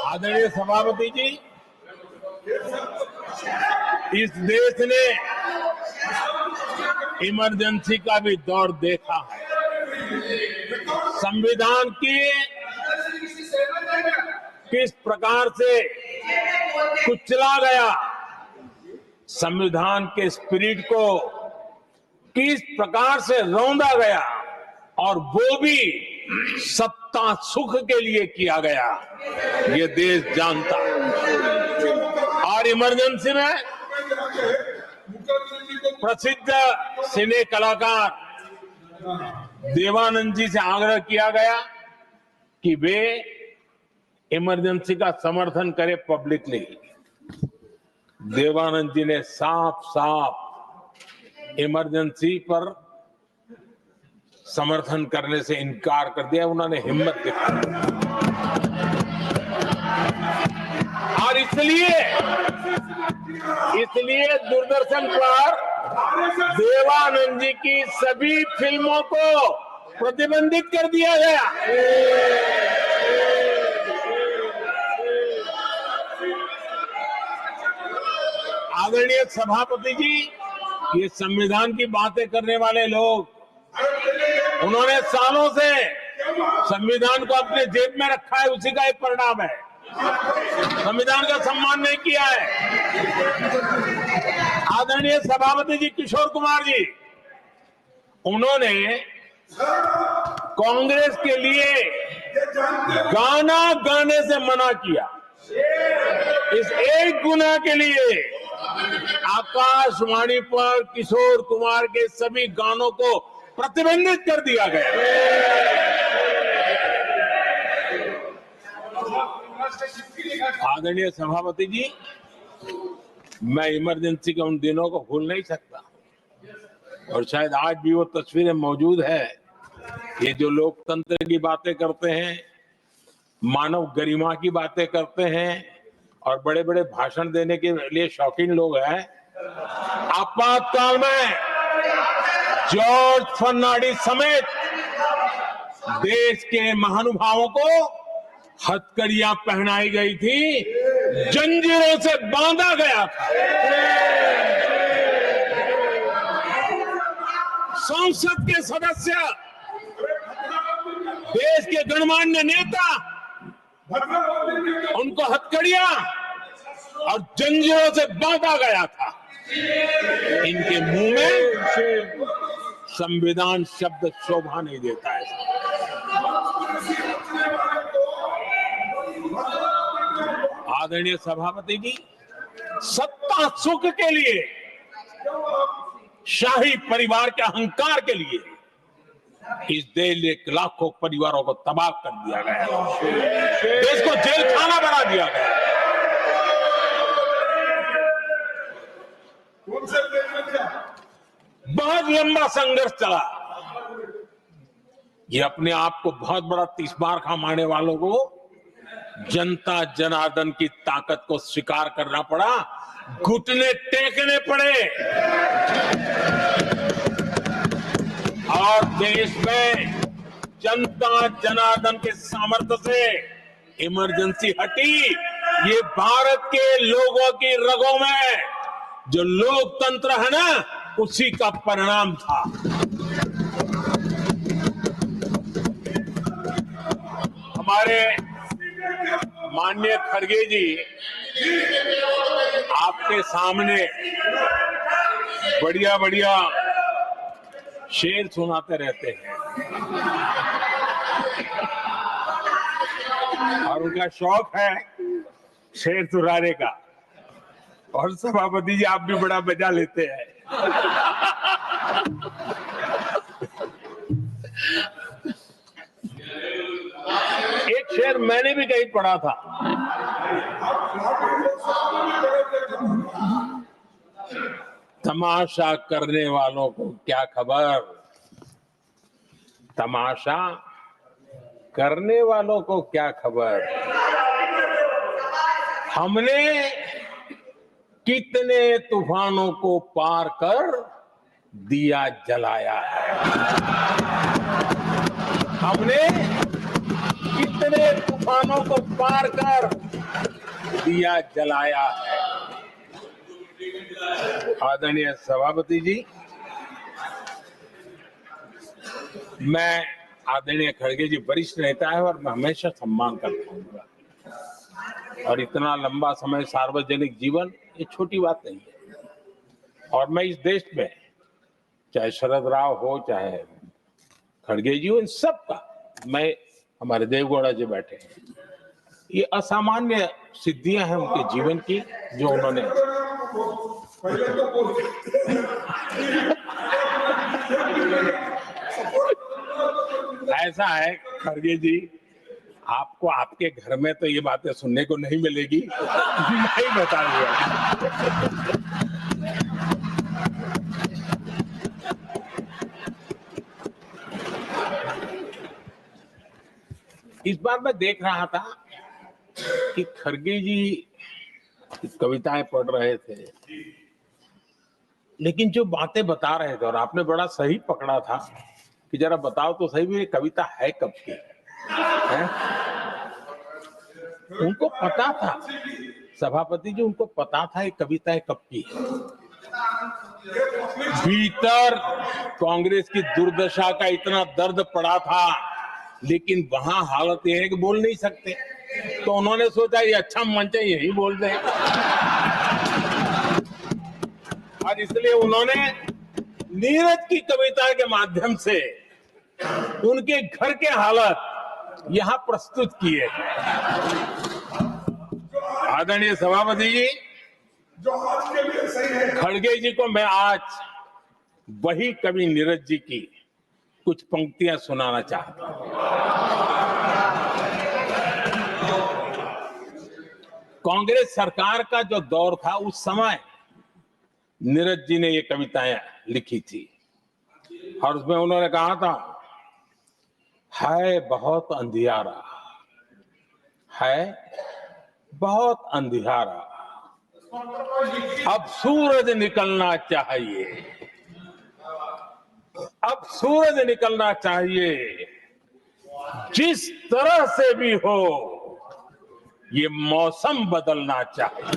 आदरणीय सभापति जी, इस देश ने इमरजेंसी का भी दौर देखा है। संविधान की किस प्रकार से कुचला गया, संविधान के स्पिरिट को किस प्रकार से रौंदा गया, और वो भी सत्ता सुख के लिए किया गया, ये देश जानता है। और इमरजेंसी में प्रसिद्ध सिने कलाकार देवानंद जी से आग्रह किया गया कि वे इमरजेंसी का समर्थन करें पब्लिकली। देवानंद जी ने साफ इमरजेंसी पर समर्थन करने से इनकार कर दिया। उन्होंने हिम्मत दिखाई और इसलिए दूरदर्शन पर देवानंद जी की सभी फिल्मों को प्रतिबंधित कर दिया गया। आदरणीय सभापति जी, ये संविधान की बातें करने वाले लोग, उन्होंने सालों से संविधान को अपने जेब में रखा है, उसी का एक परिणाम है। संविधान का सम्मान नहीं किया है। आदरणीय सभापति जी किशोर कुमार जी, उन्होंने कांग्रेस के लिए गाना गाने से मना किया। इस एक गुनाह के लिए आकाशवाणी पर किशोर कुमार के सभी गानों को प्रतिबंधित कर दिया गया। आदरणीय सभापति जी, मैं इमरजेंसी के उन दिनों को भूल नहीं सकता और शायद आज भी वो तस्वीरें मौजूद है। ये जो लोकतंत्र की बातें करते हैं, मानव गरिमा की बातें करते हैं और बड़े बड़े भाषण देने के लिए शौकीन लोग हैं, आपातकाल में जॉर्ज फर्नांडिस समेत देश के महानुभावों को हथकड़ियां पहनाई गई थी, जंजीरों से बांधा गया था। संसद के सदस्य, देश के गणमान्य नेता, उनको हथकड़ियां और जंजीरों से बांधा गया था। इनके मुंह में संविधान शब्द शोभा नहीं देता है। आदरणीय सभापति जी, सत्ता सुख के लिए, शाही परिवार के अहंकार के लिए इस देश के लाखों परिवारों को तबाह कर दिया गया, देश को जेल खाना बना दिया गया। बहुत लंबा संघर्ष चला। ये अपने आप को बहुत बड़ा 30 बार खा मारने वालों को जनता जनार्दन की ताकत को स्वीकार करना पड़ा, घुटने टेकने पड़े और देश में जनता जनार्दन के सामर्थ्य से इमरजेंसी हटी। ये भारत के लोगों की रगों में जो लोकतंत्र है ना, उसी का परिणाम था। हमारे माननीय खड़गे जी आपके सामने बढ़िया बढ़िया शेर सुनाते रहते हैं और उनका शौक है शेर सुनाने का, और सभापति जी आप भी बड़ा मजा लेते हैं। एक शेर मैंने भी कहीं पढ़ा था, तमाशा करने वालों को क्या खबर, तमाशा करने वालों को क्या खबर, हमने कितने तूफानों को पार कर दिया जलाया है, हमने कितने तूफानों को पार कर दिया जलाया है। आदरणीय सभापति जी, मैं आदरणीय खड़गे जी वरिष्ठ नेता है और मैं हमेशा सम्मान करता हूँ, और इतना लंबा समय सार्वजनिक जीवन ये छोटी बात नहीं है। और मैं इस देश में चाहे शरद राव हो चाहे खड़गे जी हो, इन सब का, मैं हमारे देवगौड़ा जी बैठे हैं, ये असामान्य सिद्धियां हैं उनके जीवन की जो उन्होंने ऐसा है खड़गे जी, आपको आपके घर में तो ये बातें सुनने को नहीं मिलेगी, नहीं बता दिया। इस बार मैं देख रहा था कि खड़गे जी कविताएं पढ़ रहे थे, लेकिन जो बातें बता रहे थे, और आपने बड़ा सही पकड़ा था कि जरा बताओ तो सही भी ये कविता है कब की है? उनको पता था, सभापति जी, उनको पता था ये कविताएं कब की है। भीतर कांग्रेस की दुर्दशा का इतना दर्द पड़ा था, लेकिन वहां हालत यह है कि बोल नहीं सकते, तो उन्होंने सोचा ये अच्छा मंच है, यही बोल दें, और इसलिए उन्होंने नीरज की कविता के माध्यम से उनके घर के हालात यहां प्रस्तुत किए हैं। आदरणीय सभापति जी, जो आज के लिए सही है। खड़गे जी को मैं आज वही कवि नीरज जी की कुछ पंक्तियां सुनाना चाहता हूं। कांग्रेस सरकार का जो दौर था उस समय नीरज जी ने ये कविताएं लिखी थी और उसमें उन्होंने कहा था, है बहुत अंधियारा, है बहुत अंधियारा, अब सूरज निकलना चाहिए, अब सूरज निकलना चाहिए, जिस तरह से भी हो ये मौसम बदलना चाहिए,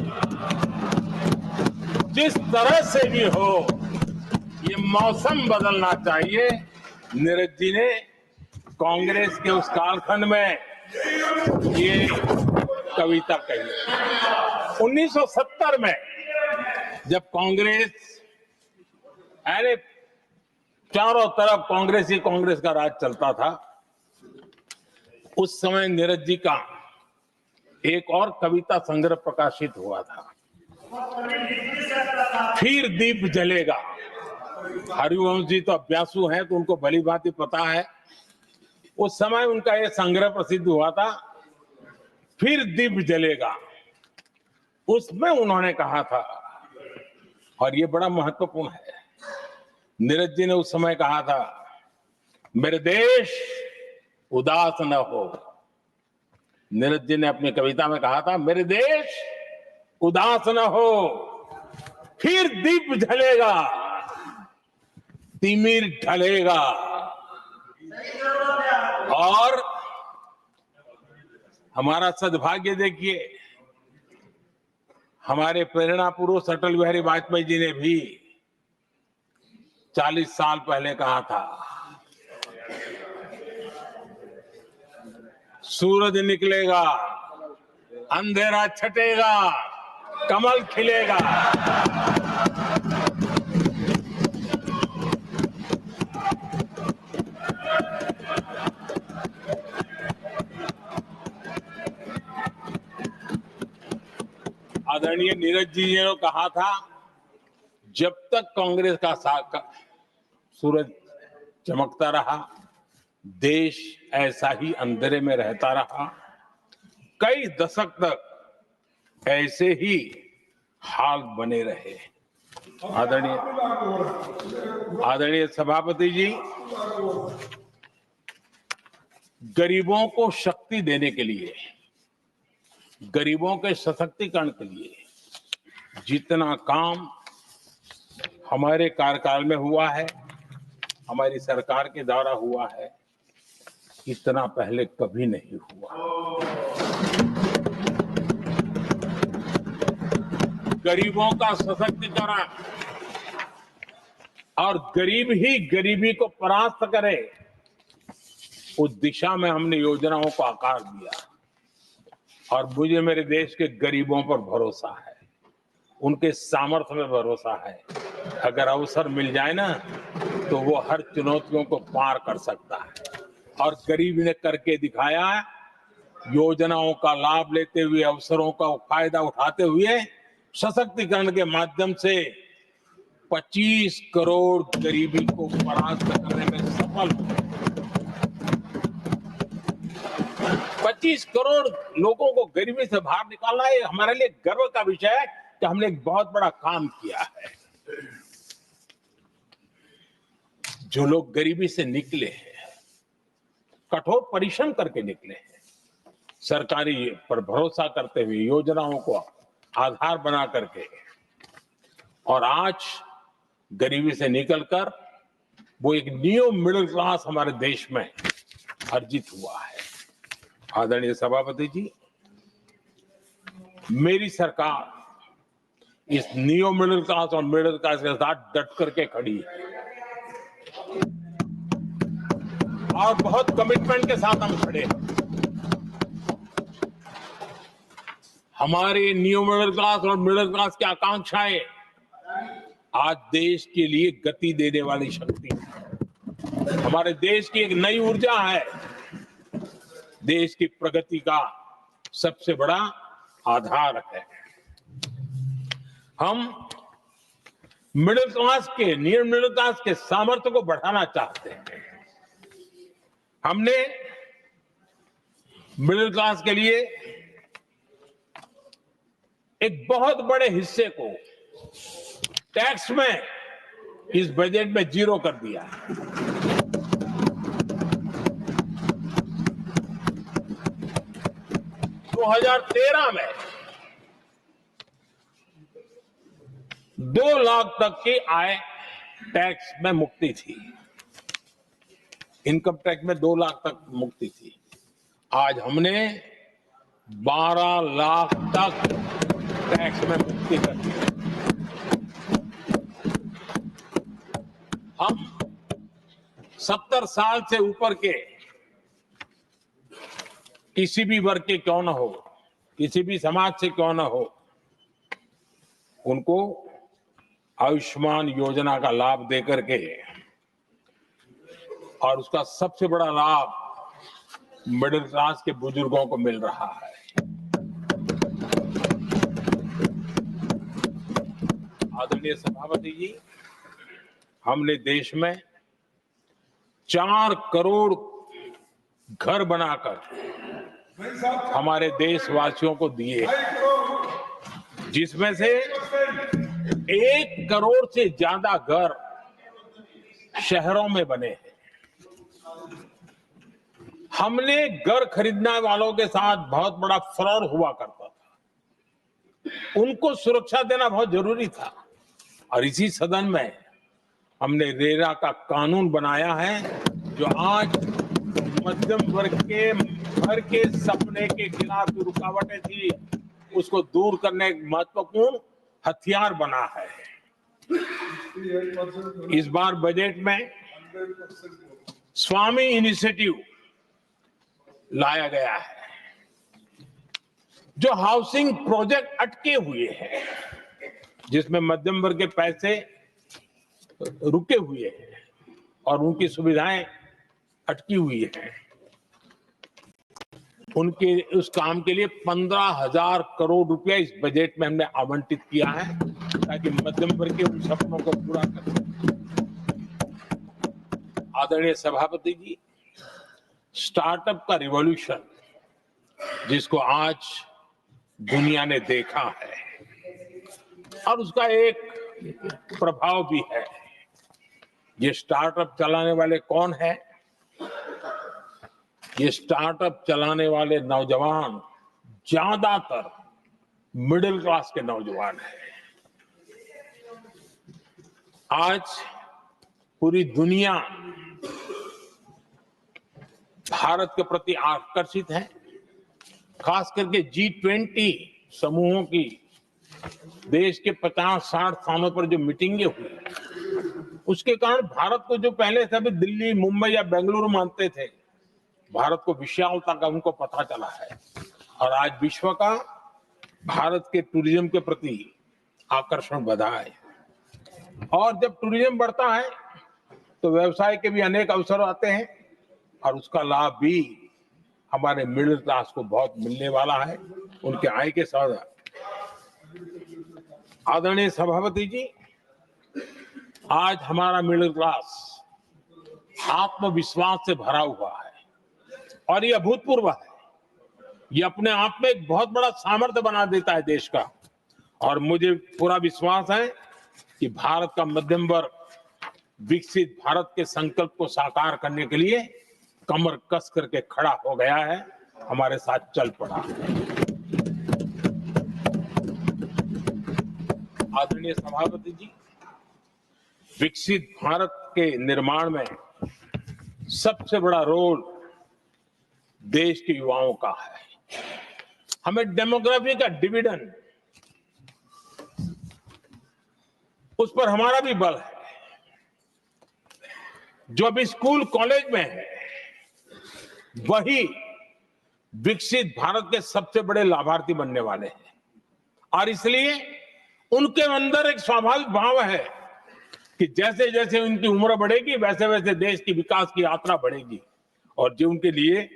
जिस तरह से भी हो ये मौसम बदलना चाहिए। नीरज जी ने कांग्रेस के उस कालखंड में ये कविता कही। 1970 में जब कांग्रेस, अरे चारों तरफ कांग्रेस का राज चलता था, उस समय नीरज जी का एक और कविता संग्रह प्रकाशित हुआ था, फिर दीप जलेगा। हरिवंश जी तो अभ्यासु हैं तो उनको भली भांति पता है। उस समय उनका यह संग्रह प्रसिद्ध हुआ था, फिर दीप जलेगा। उसमें उन्होंने कहा था, और ये बड़ा महत्वपूर्ण है, नीरज जी ने उस समय कहा था, मेरे देश उदास न हो। नीरज जी ने अपनी कविता में कहा था, मेरे देश उदास न हो, फिर दीप जलेगा, तिमिर ढलेगा। और हमारा सद्भाग्य देखिए, हमारे प्रेरणा पुरुष अटल बिहारी वाजपेयी जी ने भी 40 साल पहले कहा था, सूरज निकलेगा, अंधेरा छटेगा, कमल खिलेगा। आदरणीय नीरज जी ने कहा था, जब तक कांग्रेस का सूरज चमकता रहा, देश ऐसा ही अंधेरे में रहता रहा। कई दशक तक ऐसे ही हाल बने रहे। आदरणीय सभापति जी, गरीबों को शक्ति देने के लिए, गरीबों के सशक्तिकरण के लिए जितना काम हमारे कार्यकाल में हुआ है, हमारी सरकार के द्वारा हुआ है, इतना पहले कभी नहीं हुआ। गरीबों का सशक्तिकरण और गरीब ही गरीबी को परास्त करे, उस दिशा में हमने योजनाओं को आकार दिया। और मुझे मेरे देश के गरीबों पर भरोसा है, उनके सामर्थ्य में भरोसा है। अगर अवसर मिल जाए ना, तो वो हर चुनौतियों को पार कर सकता है। और गरीब ने करके दिखाया, योजनाओं का लाभ लेते हुए, अवसरों का फायदा उठाते हुए, सशक्तिकरण के माध्यम से 25 करोड़ गरीबी को परास्त करने में सफल हुए। 25 करोड़ लोगों को गरीबी से बाहर निकालना, ये हमारे लिए गर्व का विषय है कि हमने एक बहुत बड़ा काम किया है। जो लोग गरीबी से निकले हैं, कठोर परिश्रम करके निकले हैं, सरकारी पर भरोसा करते हुए, योजनाओं को आधार बना करके, और आज गरीबी से निकलकर वो एक न्यू मिडिल क्लास हमारे देश में अर्जित हुआ है। आदरणीय सभापति जी, मेरी सरकार इस न्यू मिडिल क्लास और मिडिल क्लास के साथ डट करके खड़ी है और बहुत कमिटमेंट के साथ हम खड़े हैं। हमारे न्यू मिडिल क्लास और मिडिल क्लास की आकांक्षाएं आज देश के लिए गति देने वाली शक्ति है। हमारे देश की एक नई ऊर्जा है, देश की प्रगति का सबसे बड़ा आधार है। हम मिडिल क्लास के, नियर मिडिल क्लास के सामर्थ्य को बढ़ाना चाहते हैं। हमने मिडिल क्लास के लिए एक बहुत बड़े हिस्से को टैक्स में इस बजट में जीरो कर दिया है। 2013 में 2 लाख तक की आय टैक्स में मुक्ति थी, इनकम टैक्स में 2 लाख तक मुक्ति थी। आज हमने 12 लाख तक टैक्स में मुक्ति कर दी। हम 70 साल से ऊपर के किसी भी वर्ग के क्यों न हो, किसी भी समाज से क्यों न हो, उनको आयुष्मान योजना का लाभ देकर के, और उसका सबसे बड़ा लाभ मिडिल क्लास के बुजुर्गों को मिल रहा है। आदरणीय सभापति जी, हमने देश में 4 करोड़ घर बनाकर हमारे देशवासियों को दिए, जिसमें से 1 करोड़ से ज्यादा घर शहरों में बने हैं। हमने घर खरीदने वालों के साथ बहुत बड़ा फ्रॉड हुआ करता था, उनको सुरक्षा देना बहुत जरूरी था, और इसी सदन में हमने रेरा का कानून बनाया है, जो आज मध्यम वर्ग के घर के सपने के खिलाफ जो रुकावटें थी, उसको दूर करने एक महत्वपूर्ण हथियार बना है। इस बार बजट में स्वामी इनिशिएटिव लाया गया है, जो हाउसिंग प्रोजेक्ट अटके हुए हैं, जिसमें मध्यम वर्ग के पैसे रुके हुए हैं और उनकी सुविधाएं अटकी हुई हैं, उनके उस काम के लिए 15,000 करोड़ रुपया इस बजट में हमने आवंटित किया है, ताकि मध्यम वर्ग के उन सपनों को पूरा कर सकें। आदरणीय सभापति जी, स्टार्टअप का रिवॉल्यूशन जिसको आज दुनिया ने देखा है, और उसका एक प्रभाव भी है। ये स्टार्टअप चलाने वाले कौन है? ये स्टार्टअप चलाने वाले नौजवान ज्यादातर मिडिल क्लास के नौजवान हैं। आज पूरी दुनिया भारत के प्रति आकर्षित है, खास करके G20 समूहों की देश के 50-60 स्थानों पर जो मीटिंगें हुई, उसके कारण भारत को, जो पहले सभी दिल्ली, मुंबई या बेंगलुरु मानते थे, भारत को विशालता का उनको पता चला है, और आज विश्व का भारत के टूरिज्म के प्रति आकर्षण बढ़ा है। और जब टूरिज्म बढ़ता है तो व्यवसाय के भी अनेक अवसर आते हैं, और उसका लाभ भी हमारे मिडिल क्लास को बहुत मिलने वाला है, उनके आय के साथ। आदरणीय सभापति जी, आज हमारा मिडिल क्लास आत्मविश्वास से भरा हुआ है, और ये अभूतपूर्व है। ये अपने आप में एक बहुत बड़ा सामर्थ्य बना देता है देश का, और मुझे पूरा विश्वास है कि भारत का मध्यम वर्ग विकसित भारत के संकल्प को साकार करने के लिए कमर कस करके खड़ा हो गया है, हमारे साथ चल पड़ा है। आदरणीय सभापति जी, विकसित भारत के निर्माण में सबसे बड़ा रोल देश के युवाओं का है। हमें डेमोग्राफी का डिविडेंड, उस पर हमारा भी बल है। जो अभी स्कूल कॉलेज में है, वही विकसित भारत के सबसे बड़े लाभार्थी बनने वाले हैं, और इसलिए उनके अंदर एक स्वाभाविक भाव है कि जैसे जैसे उनकी उम्र बढ़ेगी वैसे वैसे देश की विकास की यात्रा बढ़ेगी, और जो उनके लिए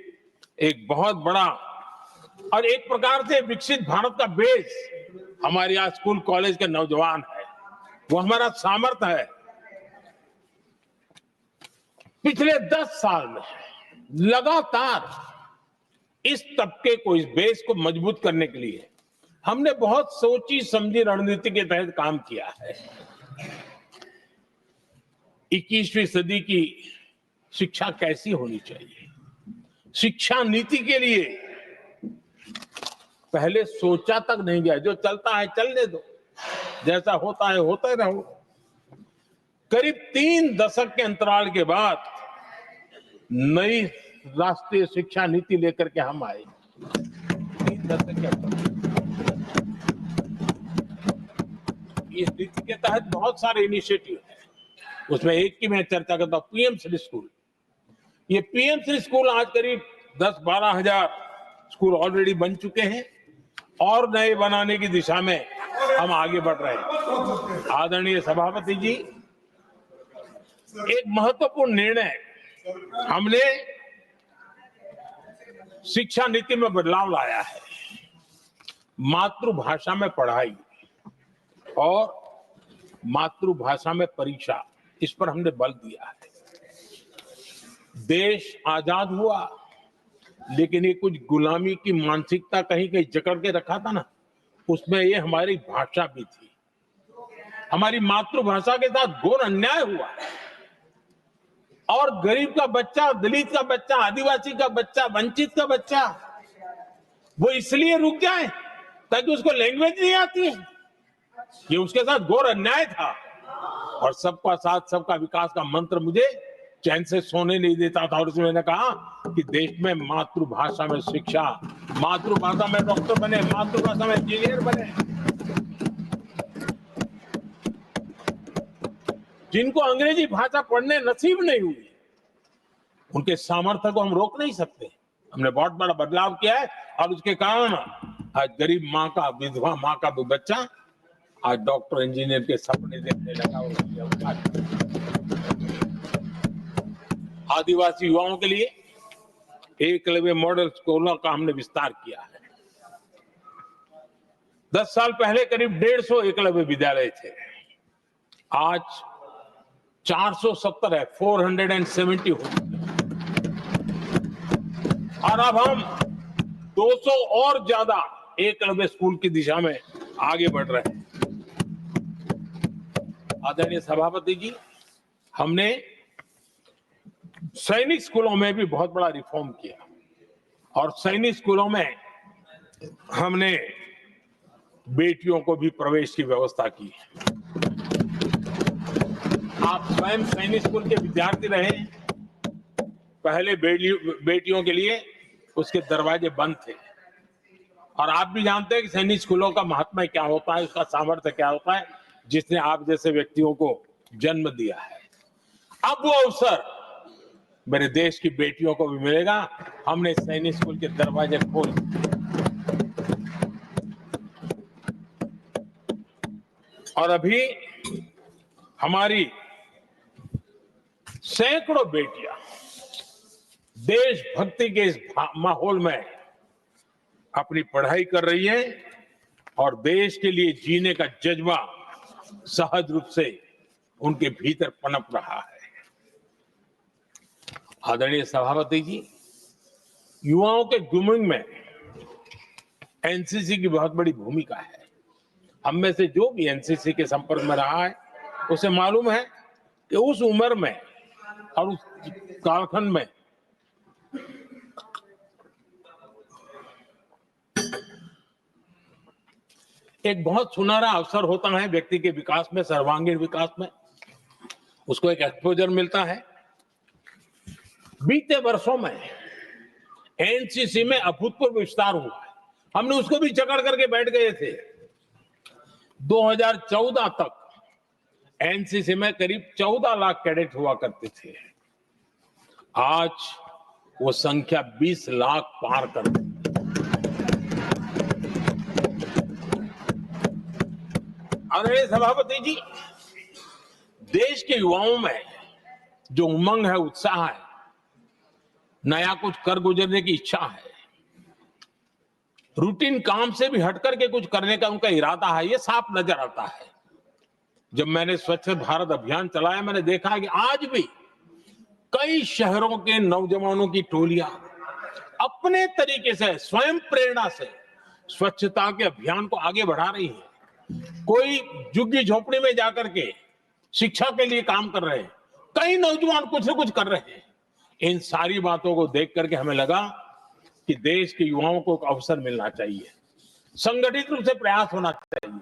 एक बहुत बड़ा और एक प्रकार से विकसित भारत का बेस हमारे यहाँ स्कूल कॉलेज के नौजवान है, वो हमारा सामर्थ्य है। पिछले 10 साल में लगातार इस तबके को, इस बेस को मजबूत करने के लिए हमने बहुत सोची समझी रणनीति के तहत काम किया है। 21वीं सदी की शिक्षा कैसी होनी चाहिए, शिक्षा नीति के लिए पहले सोचा तक नहीं गया। जो चलता है चलने दो, जैसा होता है होता रहो। करीब 3 दशक के अंतराल के बाद नई राष्ट्रीय शिक्षा नीति लेकर के हम आए। 3 दशक के अंतराल, इस नीति के तहत बहुत सारे इनिशिएटिव हैं। उसमें एक की मैं चर्चा करता हूं, पीएम श्री स्कूल। ये पीएम श्री स्कूल आज करीब 10-12 हजार स्कूल ऑलरेडी बन चुके हैं और नए बनाने की दिशा में हम आगे बढ़ रहे हैं। आदरणीय सभापति जी, एक महत्वपूर्ण निर्णय हमने शिक्षा नीति में बदलाव लाया है। मातृभाषा में पढ़ाई और मातृभाषा में परीक्षा, इस पर हमने बल दिया है। देश आजाद हुआ, लेकिन ये कुछ गुलामी की मानसिकता कहीं कहीं जकड़ के रखा था ना, उसमें ये हमारी भाषा भी थी। हमारी मातृभाषा के साथ घोर अन्याय हुआ, और गरीब का बच्चा, दलित का बच्चा, आदिवासी का बच्चा, वंचित का बच्चा वो इसलिए रुक जाए ताकि उसको लैंग्वेज नहीं आती है। ये उसके साथ घोर अन्याय था। और सबका साथ सबका विकास का मंत्र मुझे चैन से सोने नहीं देता था। और उसमें मैंने कहा कि देश में मातृभाषा में शिक्षा, मातृभाषा में डॉक्टर बने, मातृभाषा में इंजीनियर बने। जिनको अंग्रेजी भाषा पढ़ने नसीब नहीं हुई, उनके सामर्थ्य को हम रोक नहीं सकते। हमने बहुत बड़ा बदलाव किया है, और उसके कारण आज गरीब माँ का, विधवा माँ का भी बच्चा आज डॉक्टर इंजीनियर के सपने देखने लगा। आदिवासी युवाओं के लिए एकलव्य मॉडल स्कूलों का हमने विस्तार किया है। 10 साल पहले करीब 150 एकलव्य विद्यालय थे, आज 470 है, 470 हो चुके। और अब हम 200 और ज्यादा एकलव्य स्कूल की दिशा में आगे बढ़ रहे हैं। आदरणीय सभापति जी, हमने सैनिक स्कूलों में भी बहुत बड़ा रिफॉर्म किया, और सैनिक स्कूलों में हमने बेटियों को भी प्रवेश की व्यवस्था की। आप स्वयं सैनिक स्कूल के विद्यार्थी रहे, पहले बेटियों के लिए उसके दरवाजे बंद थे, और आप भी जानते हैं कि सैनिक स्कूलों का महात्मा क्या होता है, उसका सामर्थ्य क्या होता है, जिसने आप जैसे व्यक्तियों को जन्म दिया है। अब वो अवसर मेरे देश की बेटियों को भी मिलेगा। हमने सैनिक स्कूल के दरवाजे खोल, और अभी हमारी सैकड़ों बेटियां देशभक्ति के इस माहौल में अपनी पढ़ाई कर रही हैं, और देश के लिए जीने का जज्बा सहज रूप से उनके भीतर पनप रहा है। आदरणीय सभापति जी, युवाओं के ग्रूमिंग में एनसीसी की बहुत बड़ी भूमिका है। हम में से जो भी एनसीसी के संपर्क में रहा है, उसे मालूम है कि उस उम्र में और उस कालखंड में एक बहुत सुनहरा अवसर होता है व्यक्ति के विकास में, सर्वांगीण विकास में। उसको एक एक्सपोजर मिलता है। बीते वर्षों में एनसीसी में अभूतपूर्व विस्तार हुआ है। हमने उसको भी जकड़ करके बैठ गए थे। 2014 तक एनसीसी में करीब 14 लाख कैडेट हुआ करते थे। आज वो संख्या 20 लाख पार कर गई। आदरणीय सभापति जी, देश के युवाओं में जो उमंग है, उत्साह है, नया कुछ कर गुजरने की इच्छा है, रूटीन काम से भी हटकर के कुछ करने का उनका इरादा है, ये साफ नजर आता है। जब मैंने स्वच्छ भारत अभियान चलाया, मैंने देखा कि आज भी कई शहरों के नौजवानों की टोलियां अपने तरीके से, स्वयं प्रेरणा से स्वच्छता के अभियान को आगे बढ़ा रही है। कोई झुग्गी झोपड़ी में जाकर के शिक्षा के लिए काम कर रहे हैं, कई नौजवान कुछ न कुछ कर रहे हैं। इन सारी बातों को देख करके हमें लगा कि देश के युवाओं को एक अवसर मिलना चाहिए, संगठित रूप से प्रयास होना चाहिए,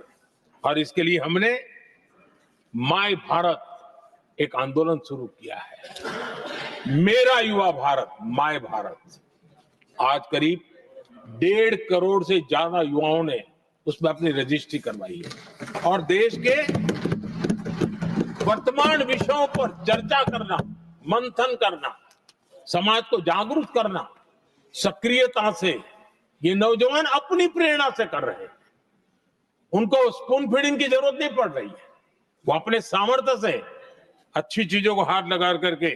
और इसके लिए हमने माय भारत एक आंदोलन शुरू किया है। मेरा युवा भारत, माय भारत। आज करीब 1.5 करोड़ से ज्यादा युवाओं ने उसमें अपनी रजिस्ट्री करवाई है, और देश के वर्तमान विषयों पर चर्चा करना, मंथन करना, समाज को जागरूक करना, सक्रियता से ये नौजवान अपनी प्रेरणा से कर रहे हैं। उनको स्पून फीडिंग की जरूरत नहीं पड़ रही है, वो अपने सामर्थ्य से अच्छी चीजों को हाथ लगा करके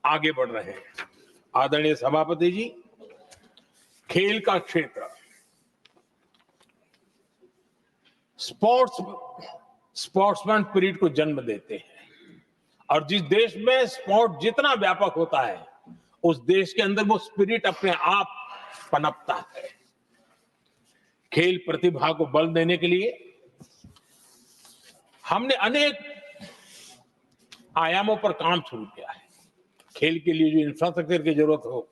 आगे बढ़ रहे हैं। आदरणीय सभापति जी, खेल का क्षेत्र स्पोर्ट्समैन स्पिरिट को जन्म देते हैं, और जिस देश में स्पोर्ट जितना व्यापक होता है, उस देश के अंदर वो स्पिरिट अपने आप पनपता है। खेल प्रतिभा को बल देने के लिए हमने अनेक आयामों पर काम शुरू किया है। खेल के लिए जो इंफ्रास्ट्रक्चर की जरूरत हो,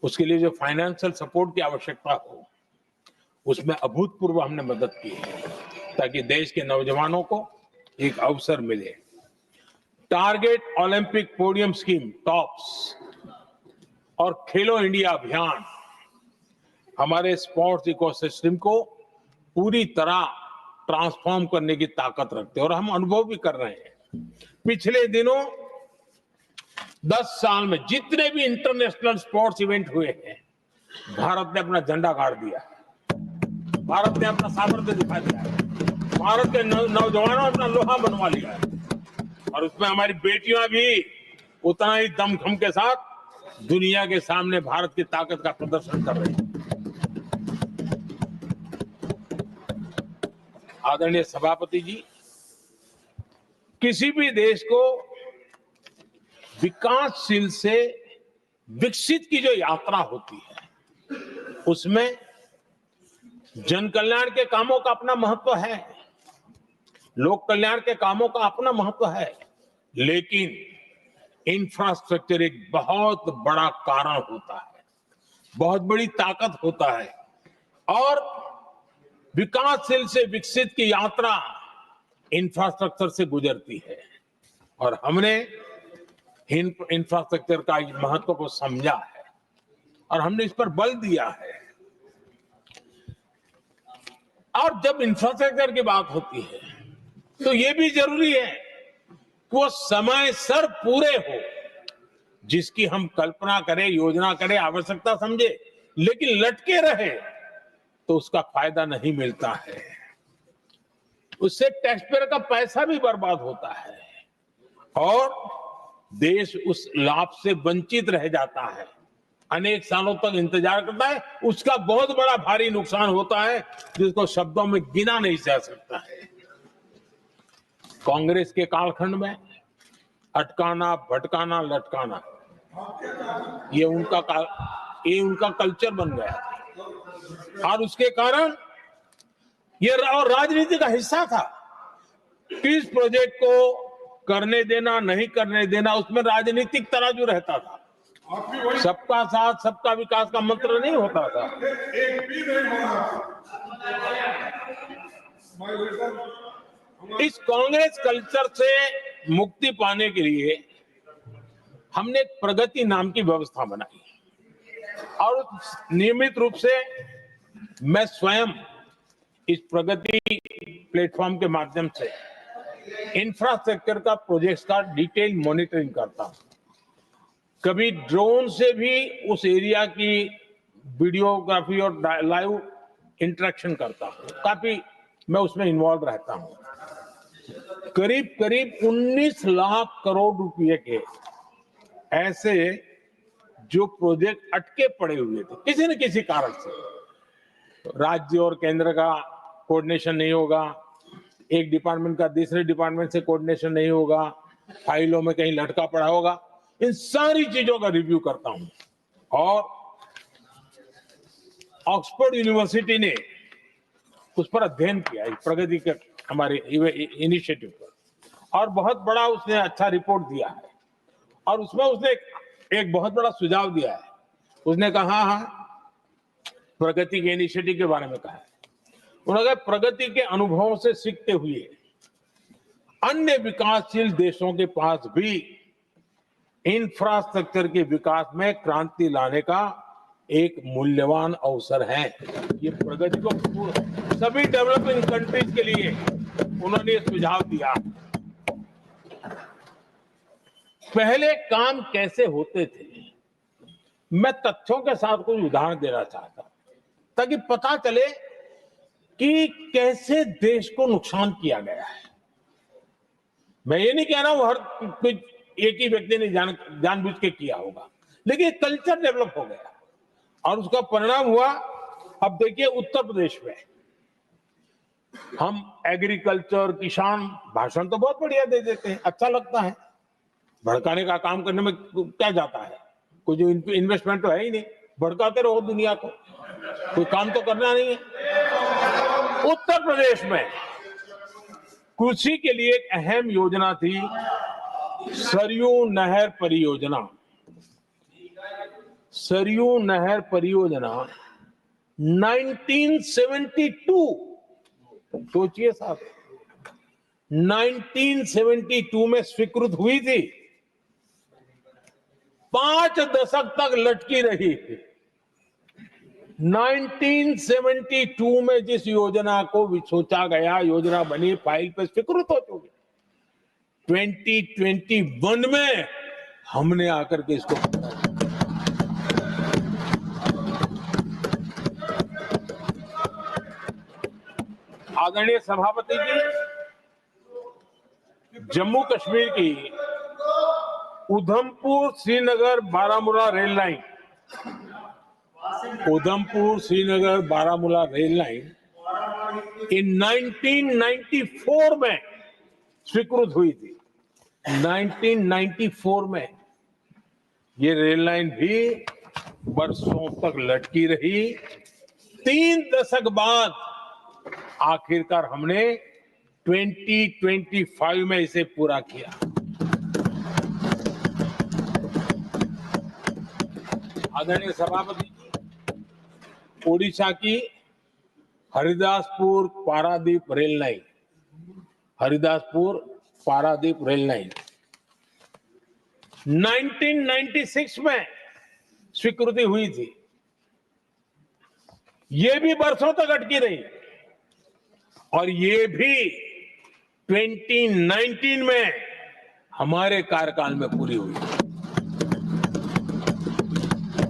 उसके लिए जो फाइनेंशियल सपोर्ट की आवश्यकता हो, उसमें अभूतपूर्व हमने मदद की है, ताकि देश के नौजवानों को एक अवसर मिले। Target Olympic podium scheme, tops, और खेलो इंडिया अभियान हमारे स्पोर्ट्स इकोसिस्टम को पूरी तरह ट्रांसफॉर्म करने की ताकत रखते हैं, और हम अनुभव भी कर रहे हैं। पिछले दिनों 10 साल में जितने भी इंटरनेशनल स्पोर्ट्स इवेंट हुए हैं, भारत ने अपना झंडा गाड़ दिया है, भारत ने अपना सामर्थ्य दिखा दिया है, भारत के नौजवानों ने अपना लोहा बनवा लिया है, और उसमें हमारी बेटियां भी उतना ही दमखम के साथ दुनिया के सामने भारत की ताकत का प्रदर्शन कर रही है। आदरणीय सभापति जी, किसी भी देश को विकासशील से विकसित की जो यात्रा होती है, उसमें जन कल्याण के कामों का अपना महत्व है, लोक कल्याण के कामों का अपना महत्व है, लेकिन इंफ्रास्ट्रक्चर एक बहुत बड़ा कारण होता है, बहुत बड़ी ताकत होता है, और विकासशील से विकसित की यात्रा इंफ्रास्ट्रक्चर से गुजरती है, और हमने इंफ्रास्ट्रक्चर का महत्व को समझा है, और हमने इस पर बल दिया है। और जब इंफ्रास्ट्रक्चर की बात होती है, तो ये भी जरूरी है कि वो समय सर पूरे हो, जिसकी हम कल्पना करें, योजना करें, आवश्यकता समझे, लेकिन लटके रहे तो उसका फायदा नहीं मिलता है, उससे टैक्सपेयर का पैसा भी बर्बाद होता है, और देश उस लाभ से वंचित रह जाता है, अनेक सालों तक इंतजार करता है, उसका बहुत बड़ा भारी नुकसान होता है, जिसको शब्दों में गिना नहीं जा सकता है। कांग्रेस के कालखंड में अटकाना, भटकाना, लटकाना, ये उनका कल्चर बन गया था, और उसके कारण ये राजनीति का हिस्सा था। किस प्रोजेक्ट को करने देना, नहीं करने देना, उसमें राजनीतिक तराजू रहता था। सबका साथ, सबका विकास का मंत्र नहीं होता था। एक भी नहीं होना। इस कांग्रेस कल्चर से मुक्ति पाने के लिए हमने एक प्रगति नाम की व्यवस्था बनाई, और नियमित रूप से मैं स्वयं इस प्रगति प्लेटफॉर्म के माध्यम से इंफ्रास्ट्रक्चर का प्रोजेक्ट्स का डिटेल मॉनिटरिंग करता हूं। कभी ड्रोन से भी उस एरिया की वीडियोग्राफी और लाइव इंटरेक्शन करता हूं, काफी मैं उसमें इन्वॉल्व रहता हूं। करीब करीब 19 लाख करोड़ रुपए के ऐसे जो प्रोजेक्ट अटके पड़े हुए थे किसी न किसी कारण से, राज्य और केंद्र का कोऑर्डिनेशन नहीं होगा, एक डिपार्टमेंट का दूसरे डिपार्टमेंट से कोऑर्डिनेशन नहीं होगा, फाइलों में कहीं लटका पड़ा होगा, इन सारी चीजों का रिव्यू करता हूं। और ऑक्सफोर्ड यूनिवर्सिटी ने उस पर अध्ययन किया, प्रगति के हमारे इनिशिएटिव पर, और बहुत बड़ा उसने अच्छा रिपोर्ट दिया है। और उसमें उसने एक बहुत बड़ा सुझाव दिया है। उसने कहा, हाँ, प्रगति के इनिशिएटिव के बारे में कहा है। उन्होंने कहा प्रगति के अनुभवों से सीखते हुए अन्य विकासशील देशों के पास भी इंफ्रास्ट्रक्चर के विकास में क्रांति लाने का एक मूल्यवान अवसर है। ये प्रगति को सभी डेवलपिंग कंट्रीज के लिए उन्होंने सुझाव दिया। पहले काम कैसे होते थे, मैं तथ्यों के साथ कुछ उदाहरण देना चाहता हूं ताकि पता चले कि कैसे देश को नुकसान किया गया है। मैं ये नहीं कह रहा हूं हर कुछ एक ही व्यक्ति ने जानबूझ के किया होगा, लेकिन कल्चर डेवलप हो गया और उसका परिणाम हुआ। अब देखिए उत्तर प्रदेश में हम एग्रीकल्चर, किसान, भाषण तो बहुत बढ़िया दे देते हैं, अच्छा लगता है, भड़काने का काम करने में क्या जाता है, कोई जो इन्वेस्टमेंट तो है ही नहीं, भड़काते रहो दुनिया को, कोई काम तो करना नहीं है। उत्तर प्रदेश में कृषि के लिए एक अहम योजना थी, सरयू नहर परियोजना। सरयू नहर परियोजना 1972, सोचिए साहब, 1972 में स्वीकृत हुई थी, 5 दशक तक लटकी रही थी। 1972 में जिस योजना को सोचा गया, योजना बनी, फाइल पे स्वीकृत हो चुकी, 2021 में हमने आकर के इसको आदरणीय सभापति जी, जम्मू कश्मीर की Udhampur Srinagar Baramulla rail line, Udhampur Srinagar Baramulla rail line in 1994 में स्वीकृत हुई थी। 1994 में ये रेल लाइन भी बरसों तक लटकी रही। 3 दशक बाद आखिरकार हमने 2025 में इसे पूरा किया। आदरणीय सभापति, ओडिशा की Haridaspur Paradip rail line, Haridaspur Paradip rail line 1996 में स्वीकृति हुई थी। ये भी बरसों तक अटकी रही और ये भी 2019 में हमारे कार्यकाल में पूरी हुई।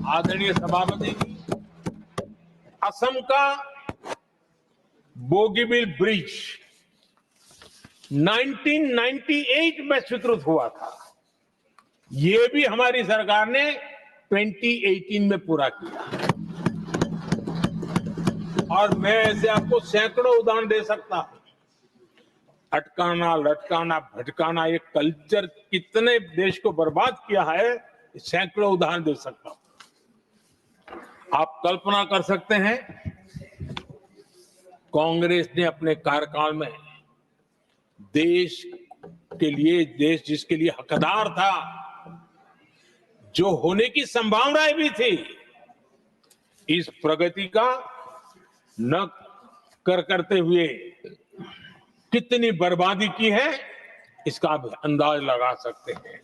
आदरणीय सभापति, असम का बोगीबिल ब्रिज 1998 में स्वीकृत हुआ था, ये भी हमारी सरकार ने 2018 में पूरा किया। और मैं ऐसे आपको सैकड़ों उदाहरण दे सकता हूं। अटकाना, लटकाना, भटकाना, ये कल्चर कितने देश को बर्बाद किया है, सैकड़ों उदाहरण दे सकता हूं। आप कल्पना कर सकते हैं, कांग्रेस ने अपने कार्यकाल में देश के लिए, देश जिसके लिए हकदार था, जो होने की संभावनाएं भी थी, इस प्रगति का न करते हुए कितनी बर्बादी की है, इसका आप अंदाज लगा सकते हैं।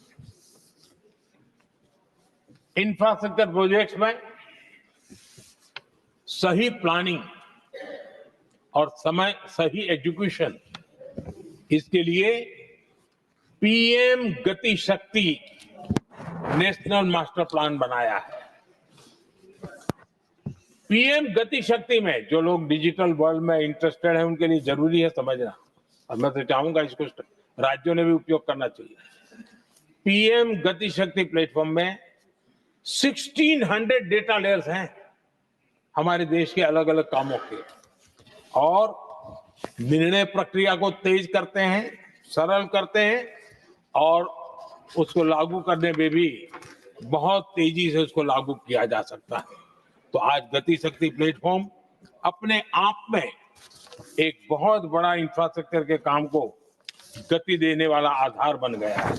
इंफ्रास्ट्रक्चर प्रोजेक्ट्स में सही प्लानिंग और समय सही एग्जीक्यूशन, इसके लिए पीएम गति शक्ति नेशनल मास्टर प्लान बनाया है। पीएम गति शक्ति में जो लोग डिजिटल वर्ल्ड में इंटरेस्टेड हैं, उनके लिए जरूरी है समझना, और मैं तो चाहूंगा इसको राज्यों ने भी उपयोग करना चाहिए। पीएम गति शक्ति प्लेटफॉर्म में 1600 डेटा लेयर्स हैं हमारे देश के अलग अलग कामों के, और निर्णय प्रक्रिया को तेज करते हैं, सरल करते हैं, और उसको लागू करने में भी बहुत तेजी से उसको लागू किया जा सकता है। तो आज गति शक्ति प्लेटफॉर्म अपने आप में एक बहुत बड़ा इंफ्रास्ट्रक्चर के काम को गति देने वाला आधार बन गया है।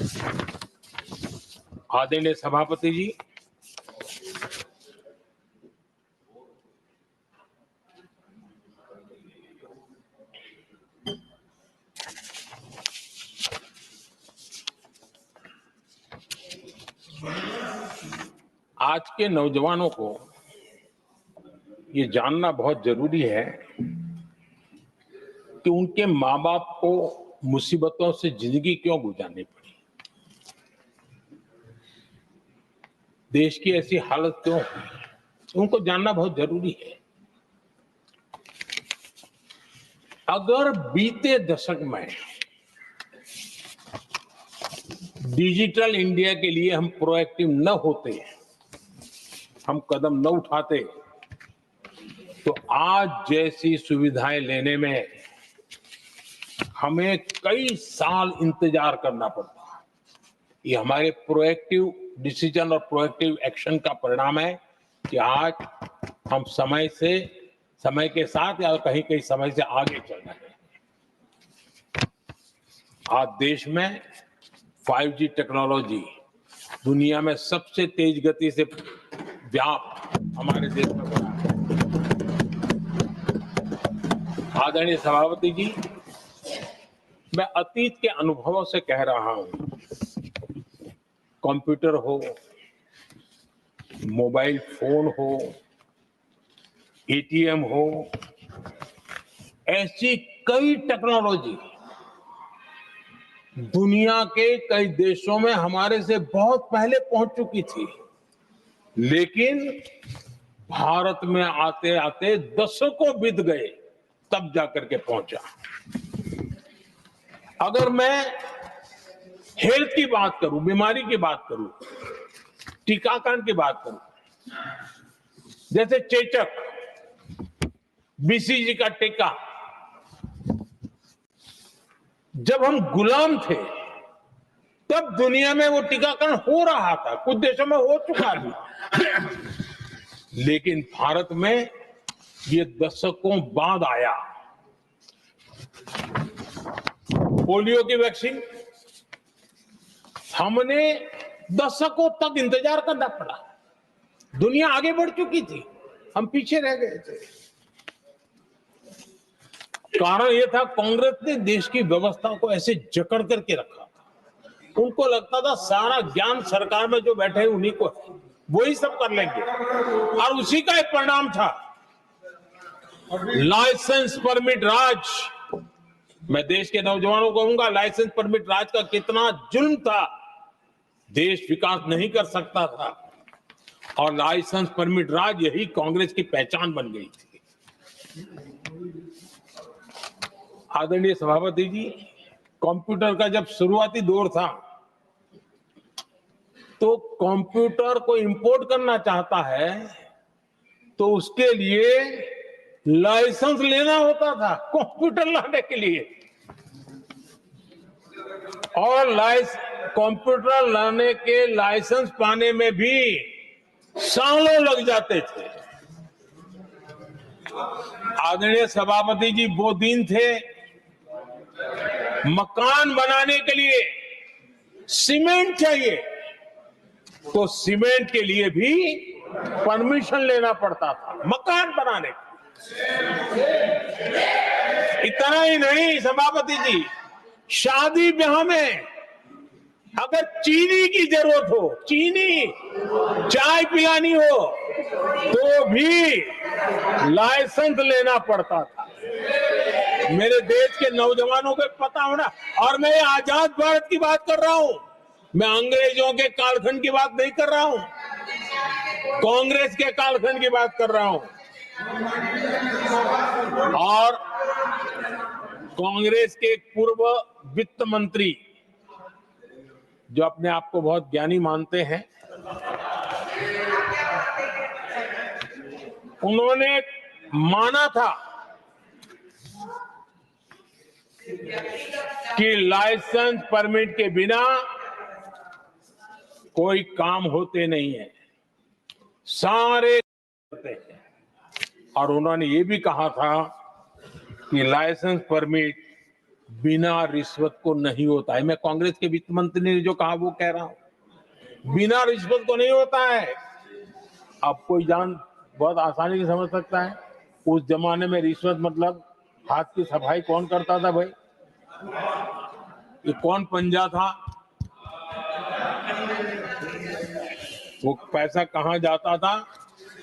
आदरणीय सभापति जी, आज के नौजवानों को ये जानना बहुत जरूरी है कि उनके माँ बाप को मुसीबतों से जिंदगी क्यों गुजारनी पड़ी, देश की ऐसी हालत क्यों हुई, उनको जानना बहुत जरूरी है। अगर बीते दशक में डिजिटल इंडिया के लिए हम प्रोएक्टिव न होते, हम कदम न उठाते, तो आज जैसी सुविधाएं लेने में हमें कई साल इंतजार करना पड़ता। ये हमारे प्रोएक्टिव डिसीजन और प्रोएक्टिव एक्शन का परिणाम है कि आज हम समय के साथ या कहीं कहीं समय से आगे चल रहे हैं। आज देश में 5G टेक्नोलॉजी दुनिया में सबसे तेज गति से व्याप्त हमारे देश में हो रहा है। आदरणीय सभापति जी, मैं अतीत के अनुभवों से कह रहा हूं, कंप्यूटर हो, मोबाइल फोन हो, एटीएम हो, ऐसी कई टेक्नोलॉजी दुनिया के कई देशों में हमारे से बहुत पहले पहुंच चुकी थी, लेकिन भारत में आते आते दशकों बीत गए तब जाकर के पहुंचा। अगर मैं हेल्थ की बात करूं, बीमारी की बात करूं, टीकाकरण की बात करूं, जैसे चेचक, बीसीजी का टीका, जब हम गुलाम थे तब दुनिया में वो टीकाकरण हो रहा था, कुछ देशों में हो चुका भी, लेकिन भारत में ये दशकों बाद आया। पोलियो की वैक्सीन हमने दशकों तक इंतजार करना पड़ा, दुनिया आगे बढ़ चुकी थी, हम पीछे रह गए थे। कारण यह था, कांग्रेस ने देश की व्यवस्था को ऐसे जकड़ करके रखा था। उनको लगता था सारा ज्ञान सरकार में जो बैठे हैं उन्हीं को है, वही सब कर लेंगे, और उसी का एक परिणाम था लाइसेंस परमिट राज। मैं देश के नौजवानों को कहूंगा, लाइसेंस परमिट राज का कितना जुल्म था, देश विकास नहीं कर सकता था, और लाइसेंस परमिट राज यही कांग्रेस की पहचान बन गई थी। आदरणीय सभापति जी, कंप्यूटर का जब शुरुआती दौर था तो कंप्यूटर को इंपोर्ट करना चाहता है तो उसके लिए लाइसेंस लेना होता था कंप्यूटर लाने के लिए, और कंप्यूटर लाने के लाइसेंस पाने में भी सालों लग जाते थे। आदरणीय सभापति जी, वो दिन थे मकान बनाने के लिए सीमेंट चाहिए तो सीमेंट के लिए भी परमिशन लेना पड़ता था मकान बनाने का। इतना ही नहीं सभापति जी, शादी ब्याह में अगर चीनी की जरूरत हो, चीनी चाय पिलानी हो, तो भी लाइसेंस लेना पड़ता था। मेरे देश के नौजवानों को पता होना, और मैं आजाद भारत की बात कर रहा हूं, मैं अंग्रेजों के कालखंड की बात नहीं कर रहा हूं, कांग्रेस के कालखंड की बात कर रहा हूं। और कांग्रेस के पूर्व वित्त मंत्री जो अपने आप को बहुत ज्ञानी मानते हैं, उन्होंने माना था कि लाइसेंस परमिट के बिना कोई काम होते नहीं है, सारे होते हैं। और उन्होंने ये भी कहा था कि लाइसेंस परमिट बिना रिश्वत को नहीं होता है। मैं कांग्रेस के वित्त मंत्री ने जो कहा वो कह रहा हूं, बिना रिश्वत को नहीं होता है। अब कोई बहुत आसानी से समझ सकता है, उस जमाने में रिश्वत मतलब हाथ की सफाई कौन करता था भाई? ये कौन पंजा था? वो पैसा कहां जाता था?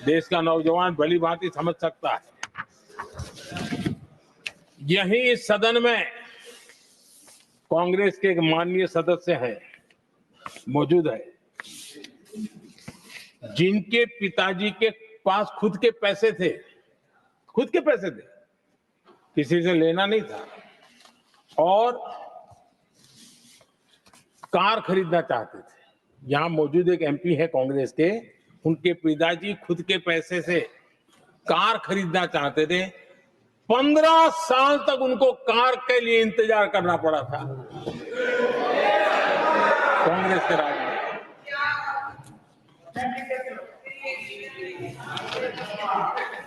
देश का नौजवान भली भांति समझ सकता है। यही इस सदन में कांग्रेस के एक माननीय सदस्य हैं, मौजूद है, जिनके पिताजी के पास खुद के पैसे थे, किसी से लेना नहीं था, और कार खरीदना चाहते थे। यहां मौजूद एक एमपी है कांग्रेस के, उनके पिताजी खुद के पैसे से कार खरीदना चाहते थे। 15 साल तक उनको कार के लिए इंतजार करना पड़ा था कांग्रेस के राज में।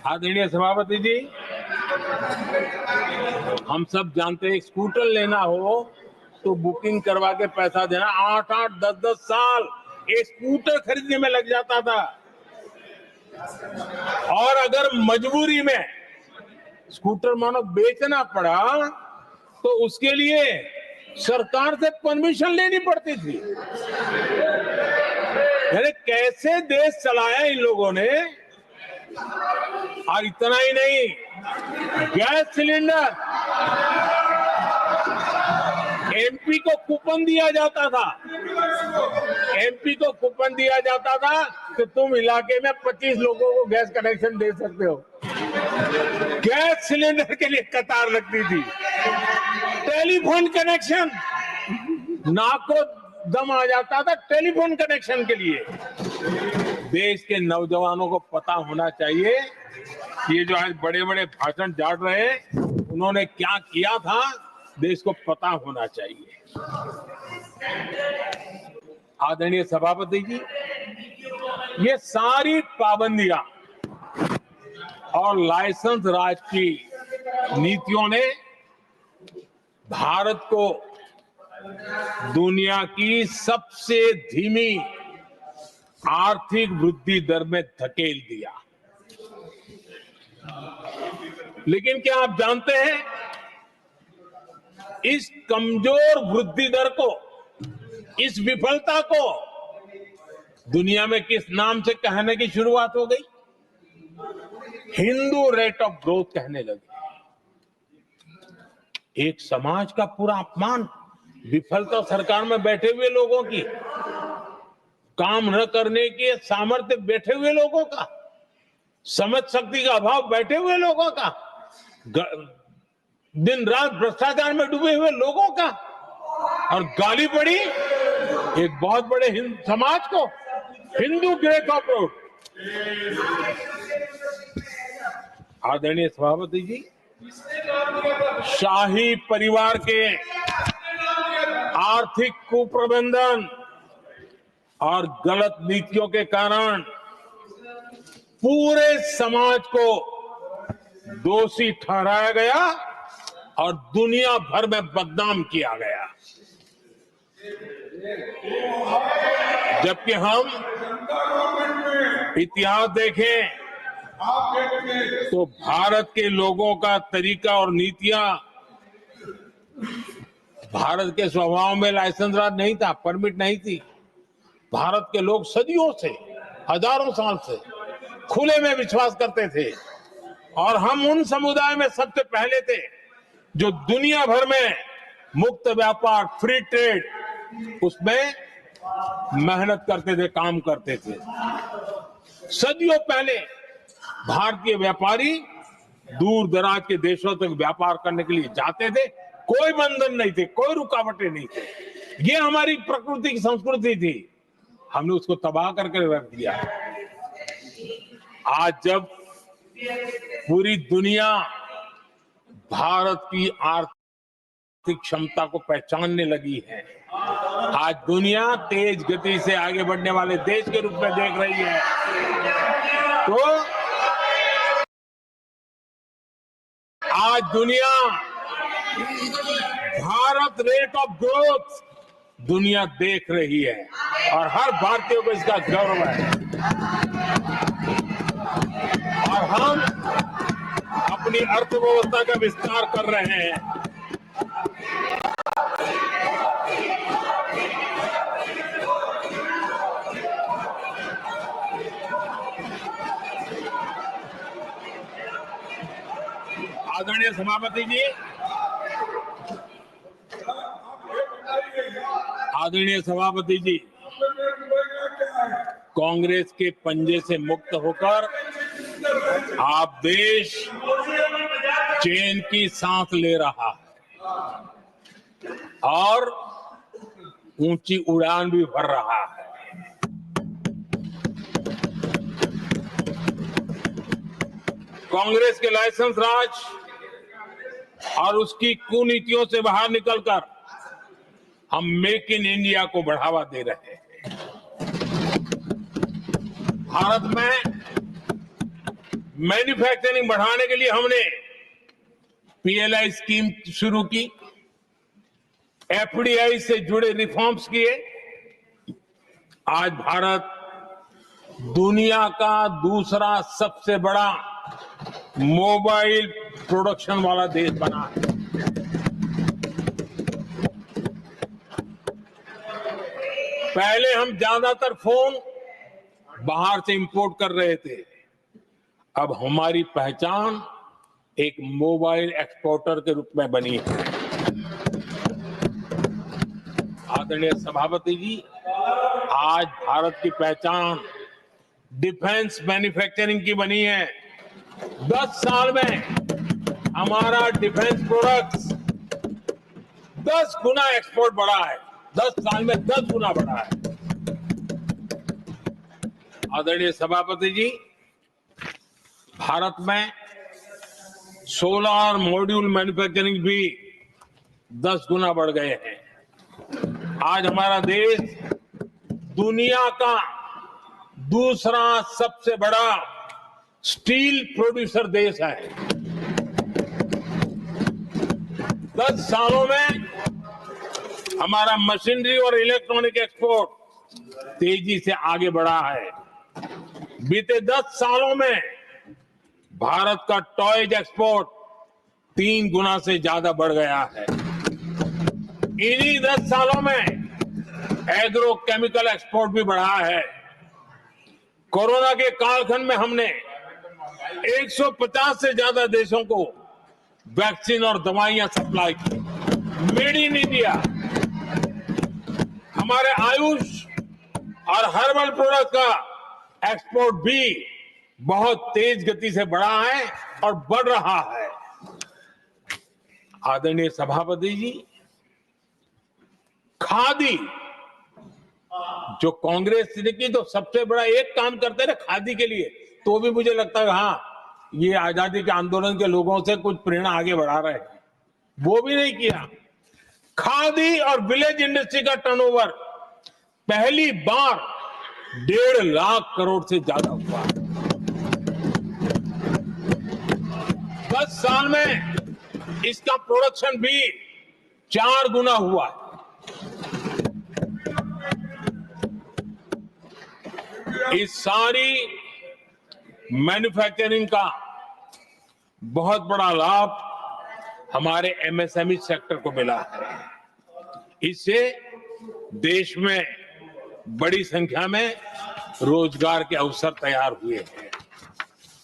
आदरणीय सभापति जी, हम सब जानते हैं, स्कूटर लेना हो तो बुकिंग करवा के पैसा देना, 8-8, 10-10 साल एक स्कूटर खरीदने में लग जाता था। और अगर मजबूरी में स्कूटर मानो बेचना पड़ा तो उसके लिए सरकार से परमिशन लेनी पड़ती थी। अरे कैसे देश चलाया इन लोगों ने। और इतना ही नहीं, गैस सिलेंडर एमपी को कूपन दिया जाता था कि तुम इलाके में 25 लोगों को गैस कनेक्शन दे सकते हो। गैस सिलेंडर के लिए कतार लगती थी। टेलीफोन कनेक्शन, नाक को दम आ जाता था टेलीफोन कनेक्शन के लिए। देश के नौजवानों को पता होना चाहिए कि ये जो आज बड़े बड़े भाषण झाड़ रहे हैं, उन्होंने क्या किया था, देश को पता होना चाहिए। आदरणीय सभापति जी, ये सारी पाबंदियां और लाइसेंस राज की नीतियों ने भारत को दुनिया की सबसे धीमी आर्थिक वृद्धि दर में धकेल दिया। लेकिन क्या आप जानते हैं, इस कमजोर वृद्धि दर को, इस विफलता को दुनिया में किस नाम से कहने की शुरुआत हो गई? हिंदू रेट ऑफ ग्रोथ कहने लगे। एक समाज का पूरा अपमान, विफलता सरकार में बैठे हुए लोगों की, काम न करने के सामर्थ्य बैठे हुए लोगों का, समझ शक्ति का अभाव बैठे हुए लोगों का, दिन रात भ्रष्टाचार में डूबे हुए लोगों का, और गाली पड़ी एक बहुत बड़े समाज को, हिंदू ग्रेट ऑफ ग्रोथ। आदरणीय सभापति जी, शाही परिवार के आर्थिक कुप्रबंधन और गलत नीतियों के कारण पूरे समाज को दोषी ठहराया गया और दुनिया भर में बदनाम किया गया। जबकि हम इतिहास देखें तो भारत के लोगों का तरीका और नीतियां, भारत के स्वभाव में लाइसेंस राज नहीं था, परमिट नहीं थी। भारत के लोग सदियों से, हजारों साल से खुले में विश्वास करते थे, और हम उन समुदाय में सबसे पहले थे जो दुनिया भर में मुक्त व्यापार, फ्री ट्रेड, उसमें मेहनत करते थे, काम करते थे। सदियों पहले भारतीय व्यापारी दूर दराज के देशों तक व्यापार करने के लिए जाते थे, कोई बंधन नहीं थे, कोई रुकावटें नहीं थे। ये हमारी प्रकृति की संस्कृति थी, हमने उसको तबाह करके रख दिया। आज जब पूरी दुनिया भारत की आर्थिक क्षमता को पहचानने लगी है, आज दुनिया तेज गति से आगे बढ़ने वाले देश के रूप में देख रही है, तो आज दुनिया भारत रेट ऑफ ग्रोथ दुनिया देख रही है और हर भारतीय को इसका गौरव है। और हम अपनी अर्थव्यवस्था का विस्तार कर रहे हैं। आदरणीय सभापति जी, आदरणीय सभापति जी, कांग्रेस के पंजे से मुक्त होकर आप देश चैन की सांस ले रहा है और ऊंची उड़ान भी भर रहा है। कांग्रेस के लाइसेंस राज और उसकी कुनीतियों से बाहर निकलकर हम मेक इन इंडिया को बढ़ावा दे रहे हैं। भारत में मैन्युफैक्चरिंग बढ़ाने के लिए हमने पीएलआई स्कीम शुरू की, एफडीआई से जुड़े रिफॉर्म्स किए। आज भारत दुनिया का दूसरा सबसे बड़ा मोबाइल प्रोडक्शन वाला देश बना है। पहले हम ज्यादातर फोन बाहर से इंपोर्ट कर रहे थे, अब हमारी पहचान एक मोबाइल एक्सपोर्टर के रूप में बनी है। आदरणीय सभापति जी, आज भारत की पहचान डिफेंस मैन्युफैक्चरिंग की बनी है। 10 साल में हमारा डिफेंस प्रोडक्ट्स 10 गुना एक्सपोर्ट बढ़ा है। 10 साल में 10 गुना बढ़ा है। आदरणीय सभापति जी, भारत में सोलर मॉड्यूल मैन्युफैक्चरिंग भी 10 गुना बढ़ गए हैं। आज हमारा देश दुनिया का दूसरा सबसे बड़ा स्टील प्रोड्यूसर देश है। 10 सालों में हमारा मशीनरी और इलेक्ट्रॉनिक एक्सपोर्ट तेजी से आगे बढ़ा है। बीते 10 सालों में भारत का टॉयज एक्सपोर्ट 3 गुना से ज्यादा बढ़ गया है। इन्हीं 10 सालों में एग्रो केमिकल एक्सपोर्ट भी बढ़ा है। कोरोना के कालखंड में हमने 150 से ज्यादा देशों को वैक्सीन और दवाइयां सप्लाई की। मेड इन इंडिया, हमारे आयुष और हर्बल प्रोडक्ट का एक्सपोर्ट भी बहुत तेज गति से बढ़ा है और बढ़ रहा है। आदरणीय सभापति जी, खादी जो कांग्रेस ने की तो सबसे बड़ा एक काम करते ना खादी के लिए, तो भी मुझे लगता है हाँ ये आजादी के आंदोलन के लोगों से कुछ प्रेरणा आगे बढ़ा रहे हैं, वो भी नहीं किया। खादी और विलेज इंडस्ट्री का टर्नओवर पहली बार 1.5 लाख करोड़ से ज्यादा हुआ। 10 साल में इसका प्रोडक्शन भी 4 गुना हुआ है। इस सारी मैन्युफैक्चरिंग का बहुत बड़ा लाभ हमारे एमएसएमई सेक्टर को मिला है। इससे देश में बड़ी संख्या में रोजगार के अवसर तैयार हुए हैं।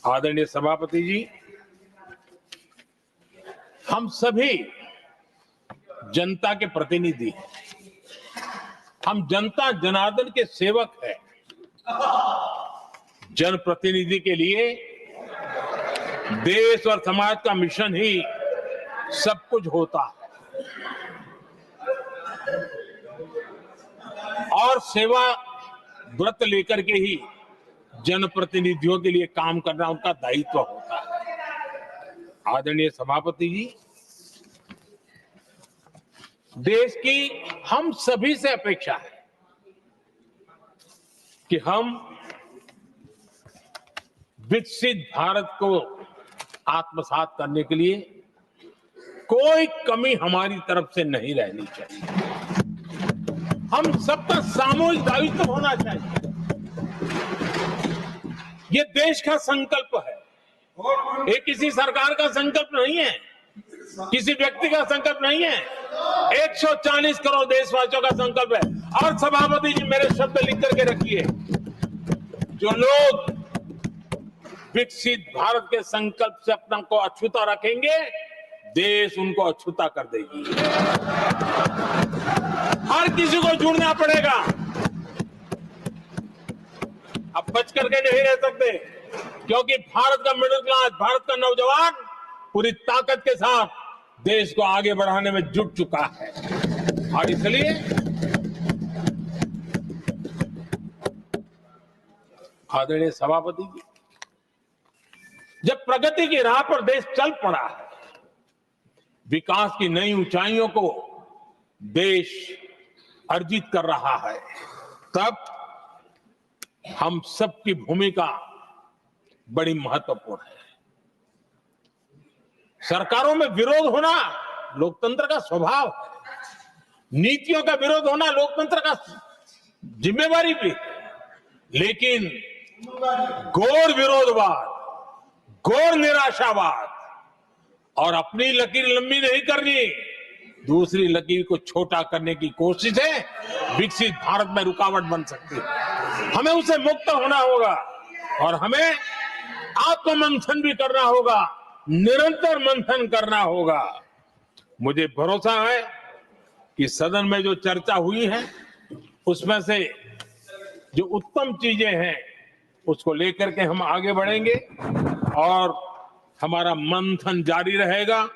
आदरणीय सभापति जी, हम सभी जनता के प्रतिनिधि हैं। हम जनता जनार्दन के सेवक हैं। जनप्रतिनिधि के लिए देश और समाज का मिशन ही सब कुछ होता है। और सेवा व्रत लेकर के ही जनप्रतिनिधियों के लिए काम करना उनका दायित्व होता है। आदरणीय सभापति जी, देश की हम सभी से अपेक्षा है कि हम विकसित भारत को आत्मसात करने के लिए कोई कमी हमारी तरफ से नहीं रहनी चाहिए। हम सबका सामूहिक दायित्व होना चाहिए। ये देश का संकल्प है, ये किसी सरकार का संकल्प नहीं है, किसी व्यक्ति का संकल्प नहीं है, 140 करोड़ देशवासियों का संकल्प है। और सभापति जी, मेरे शब्द लिख करके रखिए, जो लोग विकसित भारत के संकल्प से अपना को अछूता रखेंगे, देश उनको अछूता कर देगी। हर किसी को जुड़ना पड़ेगा, अब बच करके नहीं रह सकते, क्योंकि भारत का मिडिल क्लास, भारत का नौजवान पूरी ताकत के साथ देश को आगे बढ़ाने में जुट चुका है। और इसलिए आदरणीय सभापति जी, जब प्रगति की राह पर देश चल पड़ा है, विकास की नई ऊंचाइयों को देश अर्जित कर रहा है, तब हम सबकी भूमिका बड़ी महत्वपूर्ण है। सरकारों में विरोध होना लोकतंत्र का स्वभाव है, नीतियों का विरोध होना लोकतंत्र का जिम्मेवारी भी है, लेकिन घोर विरोधवाद, घोर निराशावाद और अपनी लकीर लंबी नहीं करनी, दूसरी लकीर को छोटा करने की कोशिश है, विकसित भारत में रुकावट बन सकती है। हमें उसे मुक्त होना होगा और हमें आत्ममंथन भी करना होगा, निरंतर मंथन करना होगा। मुझे भरोसा है कि सदन में जो चर्चा हुई है उसमें से जो उत्तम चीजें हैं उसको लेकर के हम आगे बढ़ेंगे और हमारा मंथन जारी रहेगा।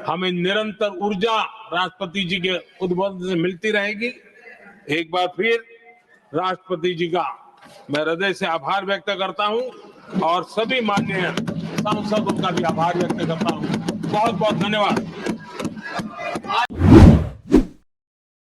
हमें निरंतर ऊर्जा राष्ट्रपति जी के उद्बोधन से मिलती रहेगी। एक बार फिर राष्ट्रपति जी का मैं हृदय से आभार व्यक्त करता हूं और सभी माननीय सांसदों का भी आभार व्यक्त करता हूं। बहुत बहुत धन्यवाद।